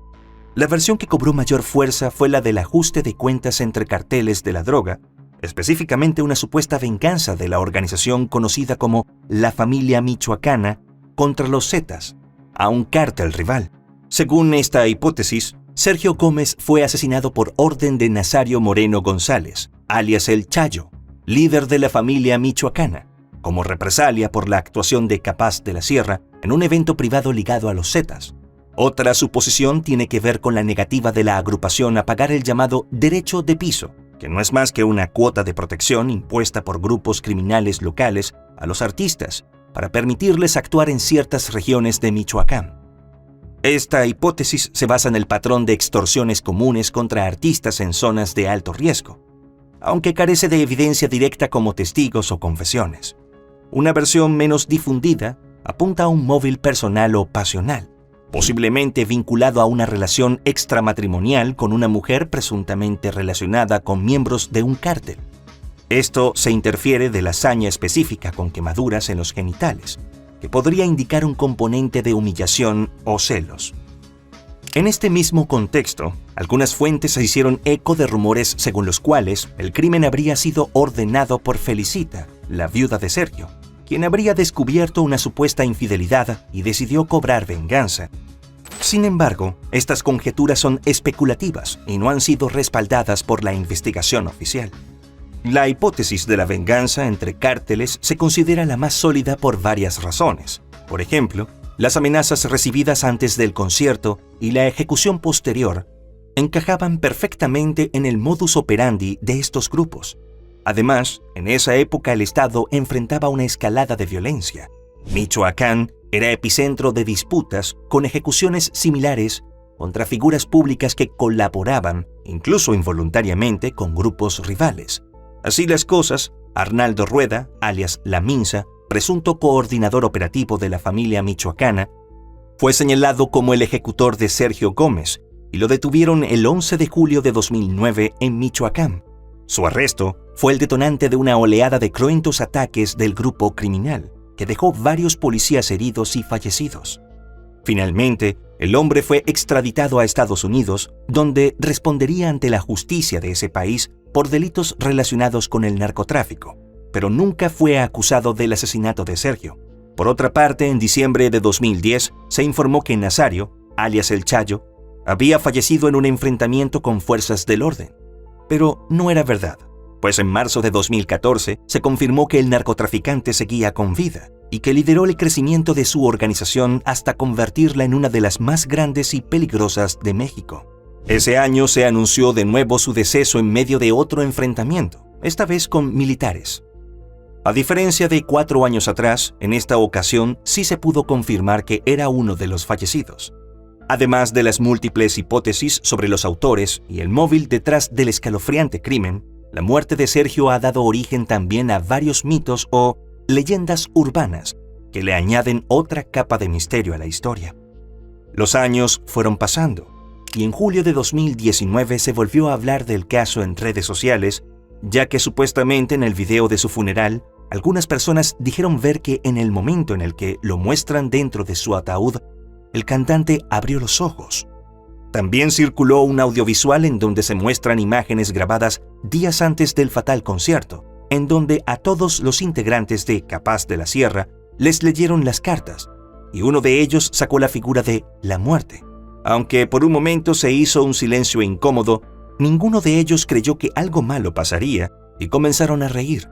La versión que cobró mayor fuerza fue la del ajuste de cuentas entre carteles de la droga, específicamente una supuesta venganza de la organización conocida como la Familia Michoacana contra los Zetas, a un cártel rival. Según esta hipótesis, Sergio Gómez fue asesinado por orden de Nazario Moreno González, alias El Chayo, líder de la Familia Michoacana, como represalia por la actuación de Capaz de la Sierra en un evento privado ligado a los Zetas. Otra suposición tiene que ver con la negativa de la agrupación a pagar el llamado derecho de piso, que no es más que una cuota de protección impuesta por grupos criminales locales a los artistas para permitirles actuar en ciertas regiones de Michoacán. Esta hipótesis se basa en el patrón de extorsiones comunes contra artistas en zonas de alto riesgo, aunque carece de evidencia directa como testigos o confesiones. Una versión menos difundida apunta a un móvil personal o pasional, posiblemente vinculado a una relación extramatrimonial con una mujer presuntamente relacionada con miembros de un cártel. Esto se interfiere de la hazaña específica con quemaduras en los genitales, que podría indicar un componente de humillación o celos. En este mismo contexto, algunas fuentes se hicieron eco de rumores según los cuales el crimen habría sido ordenado por Felicita, la viuda de Sergio, quien habría descubierto una supuesta infidelidad y decidió cobrar venganza. Sin embargo, estas conjeturas son especulativas y no han sido respaldadas por la investigación oficial. La hipótesis de la venganza entre cárteles se considera la más sólida por varias razones. Por ejemplo, las amenazas recibidas antes del concierto y la ejecución posterior encajaban perfectamente en el modus operandi de estos grupos. Además, en esa época el Estado enfrentaba una escalada de violencia. Michoacán era epicentro de disputas con ejecuciones similares contra figuras públicas que colaboraban, incluso involuntariamente, con grupos rivales. Así las cosas, Arnaldo Rueda, alias La Minsa, presunto coordinador operativo de la familia michoacana, fue señalado como el ejecutor de Sergio Gómez y lo detuvieron el 11 de julio de 2009 en Michoacán. Su arresto fue el detonante de una oleada de cruentos ataques del grupo criminal, que dejó varios policías heridos y fallecidos. Finalmente, el hombre fue extraditado a Estados Unidos, donde respondería ante la justicia de ese país por delitos relacionados con el narcotráfico, pero nunca fue acusado del asesinato de Sergio. Por otra parte, en diciembre de 2010 se informó que Nazario, alias El Chayo, había fallecido en un enfrentamiento con fuerzas del orden. Pero no era verdad, pues en marzo de 2014 se confirmó que el narcotraficante seguía con vida y que lideró el crecimiento de su organización hasta convertirla en una de las más grandes y peligrosas de México. Ese año se anunció de nuevo su deceso en medio de otro enfrentamiento, esta vez con militares. A diferencia de 4 años atrás, en esta ocasión sí se pudo confirmar que era uno de los fallecidos. Además de las múltiples hipótesis sobre los autores y el móvil detrás del escalofriante crimen, la muerte de Sergio ha dado origen también a varios mitos o leyendas urbanas que le añaden otra capa de misterio a la historia. Los años fueron pasando y en julio de 2019 se volvió a hablar del caso en redes sociales, ya que supuestamente en el video de su funeral, algunas personas dijeron ver que en el momento en el que lo muestran dentro de su ataúd, el cantante abrió los ojos. También circuló un audiovisual en donde se muestran imágenes grabadas días antes del fatal concierto, en donde a todos los integrantes de Capaz de la Sierra les leyeron las cartas, y uno de ellos sacó la figura de la muerte. Aunque por un momento se hizo un silencio incómodo, ninguno de ellos creyó que algo malo pasaría y comenzaron a reír.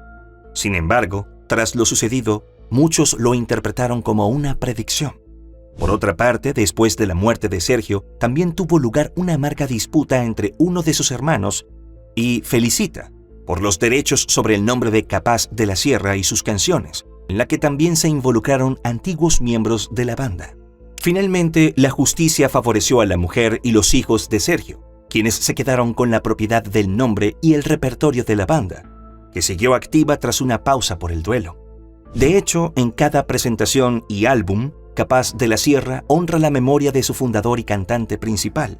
Sin embargo, tras lo sucedido, muchos lo interpretaron como una predicción. Por otra parte, después de la muerte de Sergio, también tuvo lugar una amarga disputa entre uno de sus hermanos y Felicita, por los derechos sobre el nombre de Capaz de la Sierra y sus canciones, en la que también se involucraron antiguos miembros de la banda. Finalmente, la justicia favoreció a la mujer y los hijos de Sergio, quienes se quedaron con la propiedad del nombre y el repertorio de la banda, que siguió activa tras una pausa por el duelo. De hecho, en cada presentación y álbum, Capaz de la Sierra honra la memoria de su fundador y cantante principal.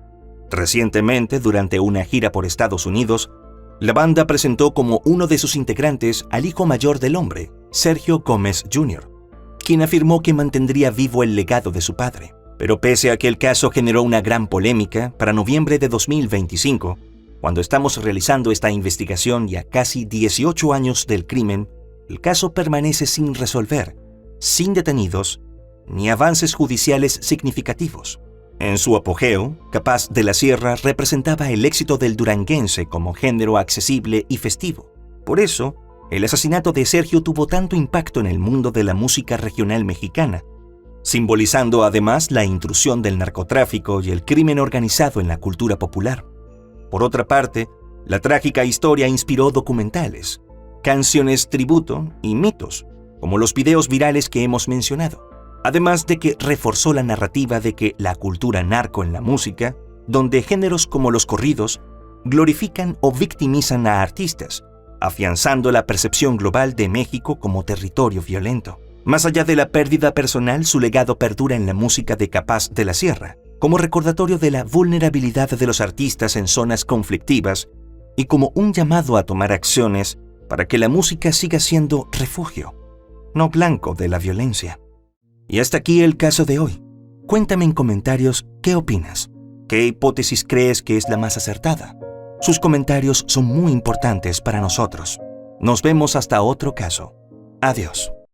Recientemente, durante una gira por Estados Unidos, la banda presentó como uno de sus integrantes al hijo mayor del hombre, Sergio Gómez Jr., quien afirmó que mantendría vivo el legado de su padre. Pero pese a que el caso generó una gran polémica, para noviembre de 2025, cuando estamos realizando esta investigación y a casi 18 años del crimen, el caso permanece sin resolver, sin detenidos, ni avances judiciales significativos. En su apogeo, Capaz de la Sierra representaba el éxito del duranguense como género accesible y festivo. Por eso, el asesinato de Sergio tuvo tanto impacto en el mundo de la música regional mexicana, simbolizando además la intrusión del narcotráfico y el crimen organizado en la cultura popular. Por otra parte, la trágica historia inspiró documentales, canciones tributo y mitos, como los videos virales que hemos mencionado. Además de que reforzó la narrativa de que la cultura narco en la música, donde géneros como los corridos glorifican o victimizan a artistas, afianzando la percepción global de México como territorio violento. Más allá de la pérdida personal, su legado perdura en la música de Capaz de la Sierra, como recordatorio de la vulnerabilidad de los artistas en zonas conflictivas y como un llamado a tomar acciones para que la música siga siendo refugio, no blanco de la violencia. Y hasta aquí el caso de hoy. Cuéntame en comentarios qué opinas. ¿Qué hipótesis crees que es la más acertada? Sus comentarios son muy importantes para nosotros. Nos vemos hasta otro caso. Adiós.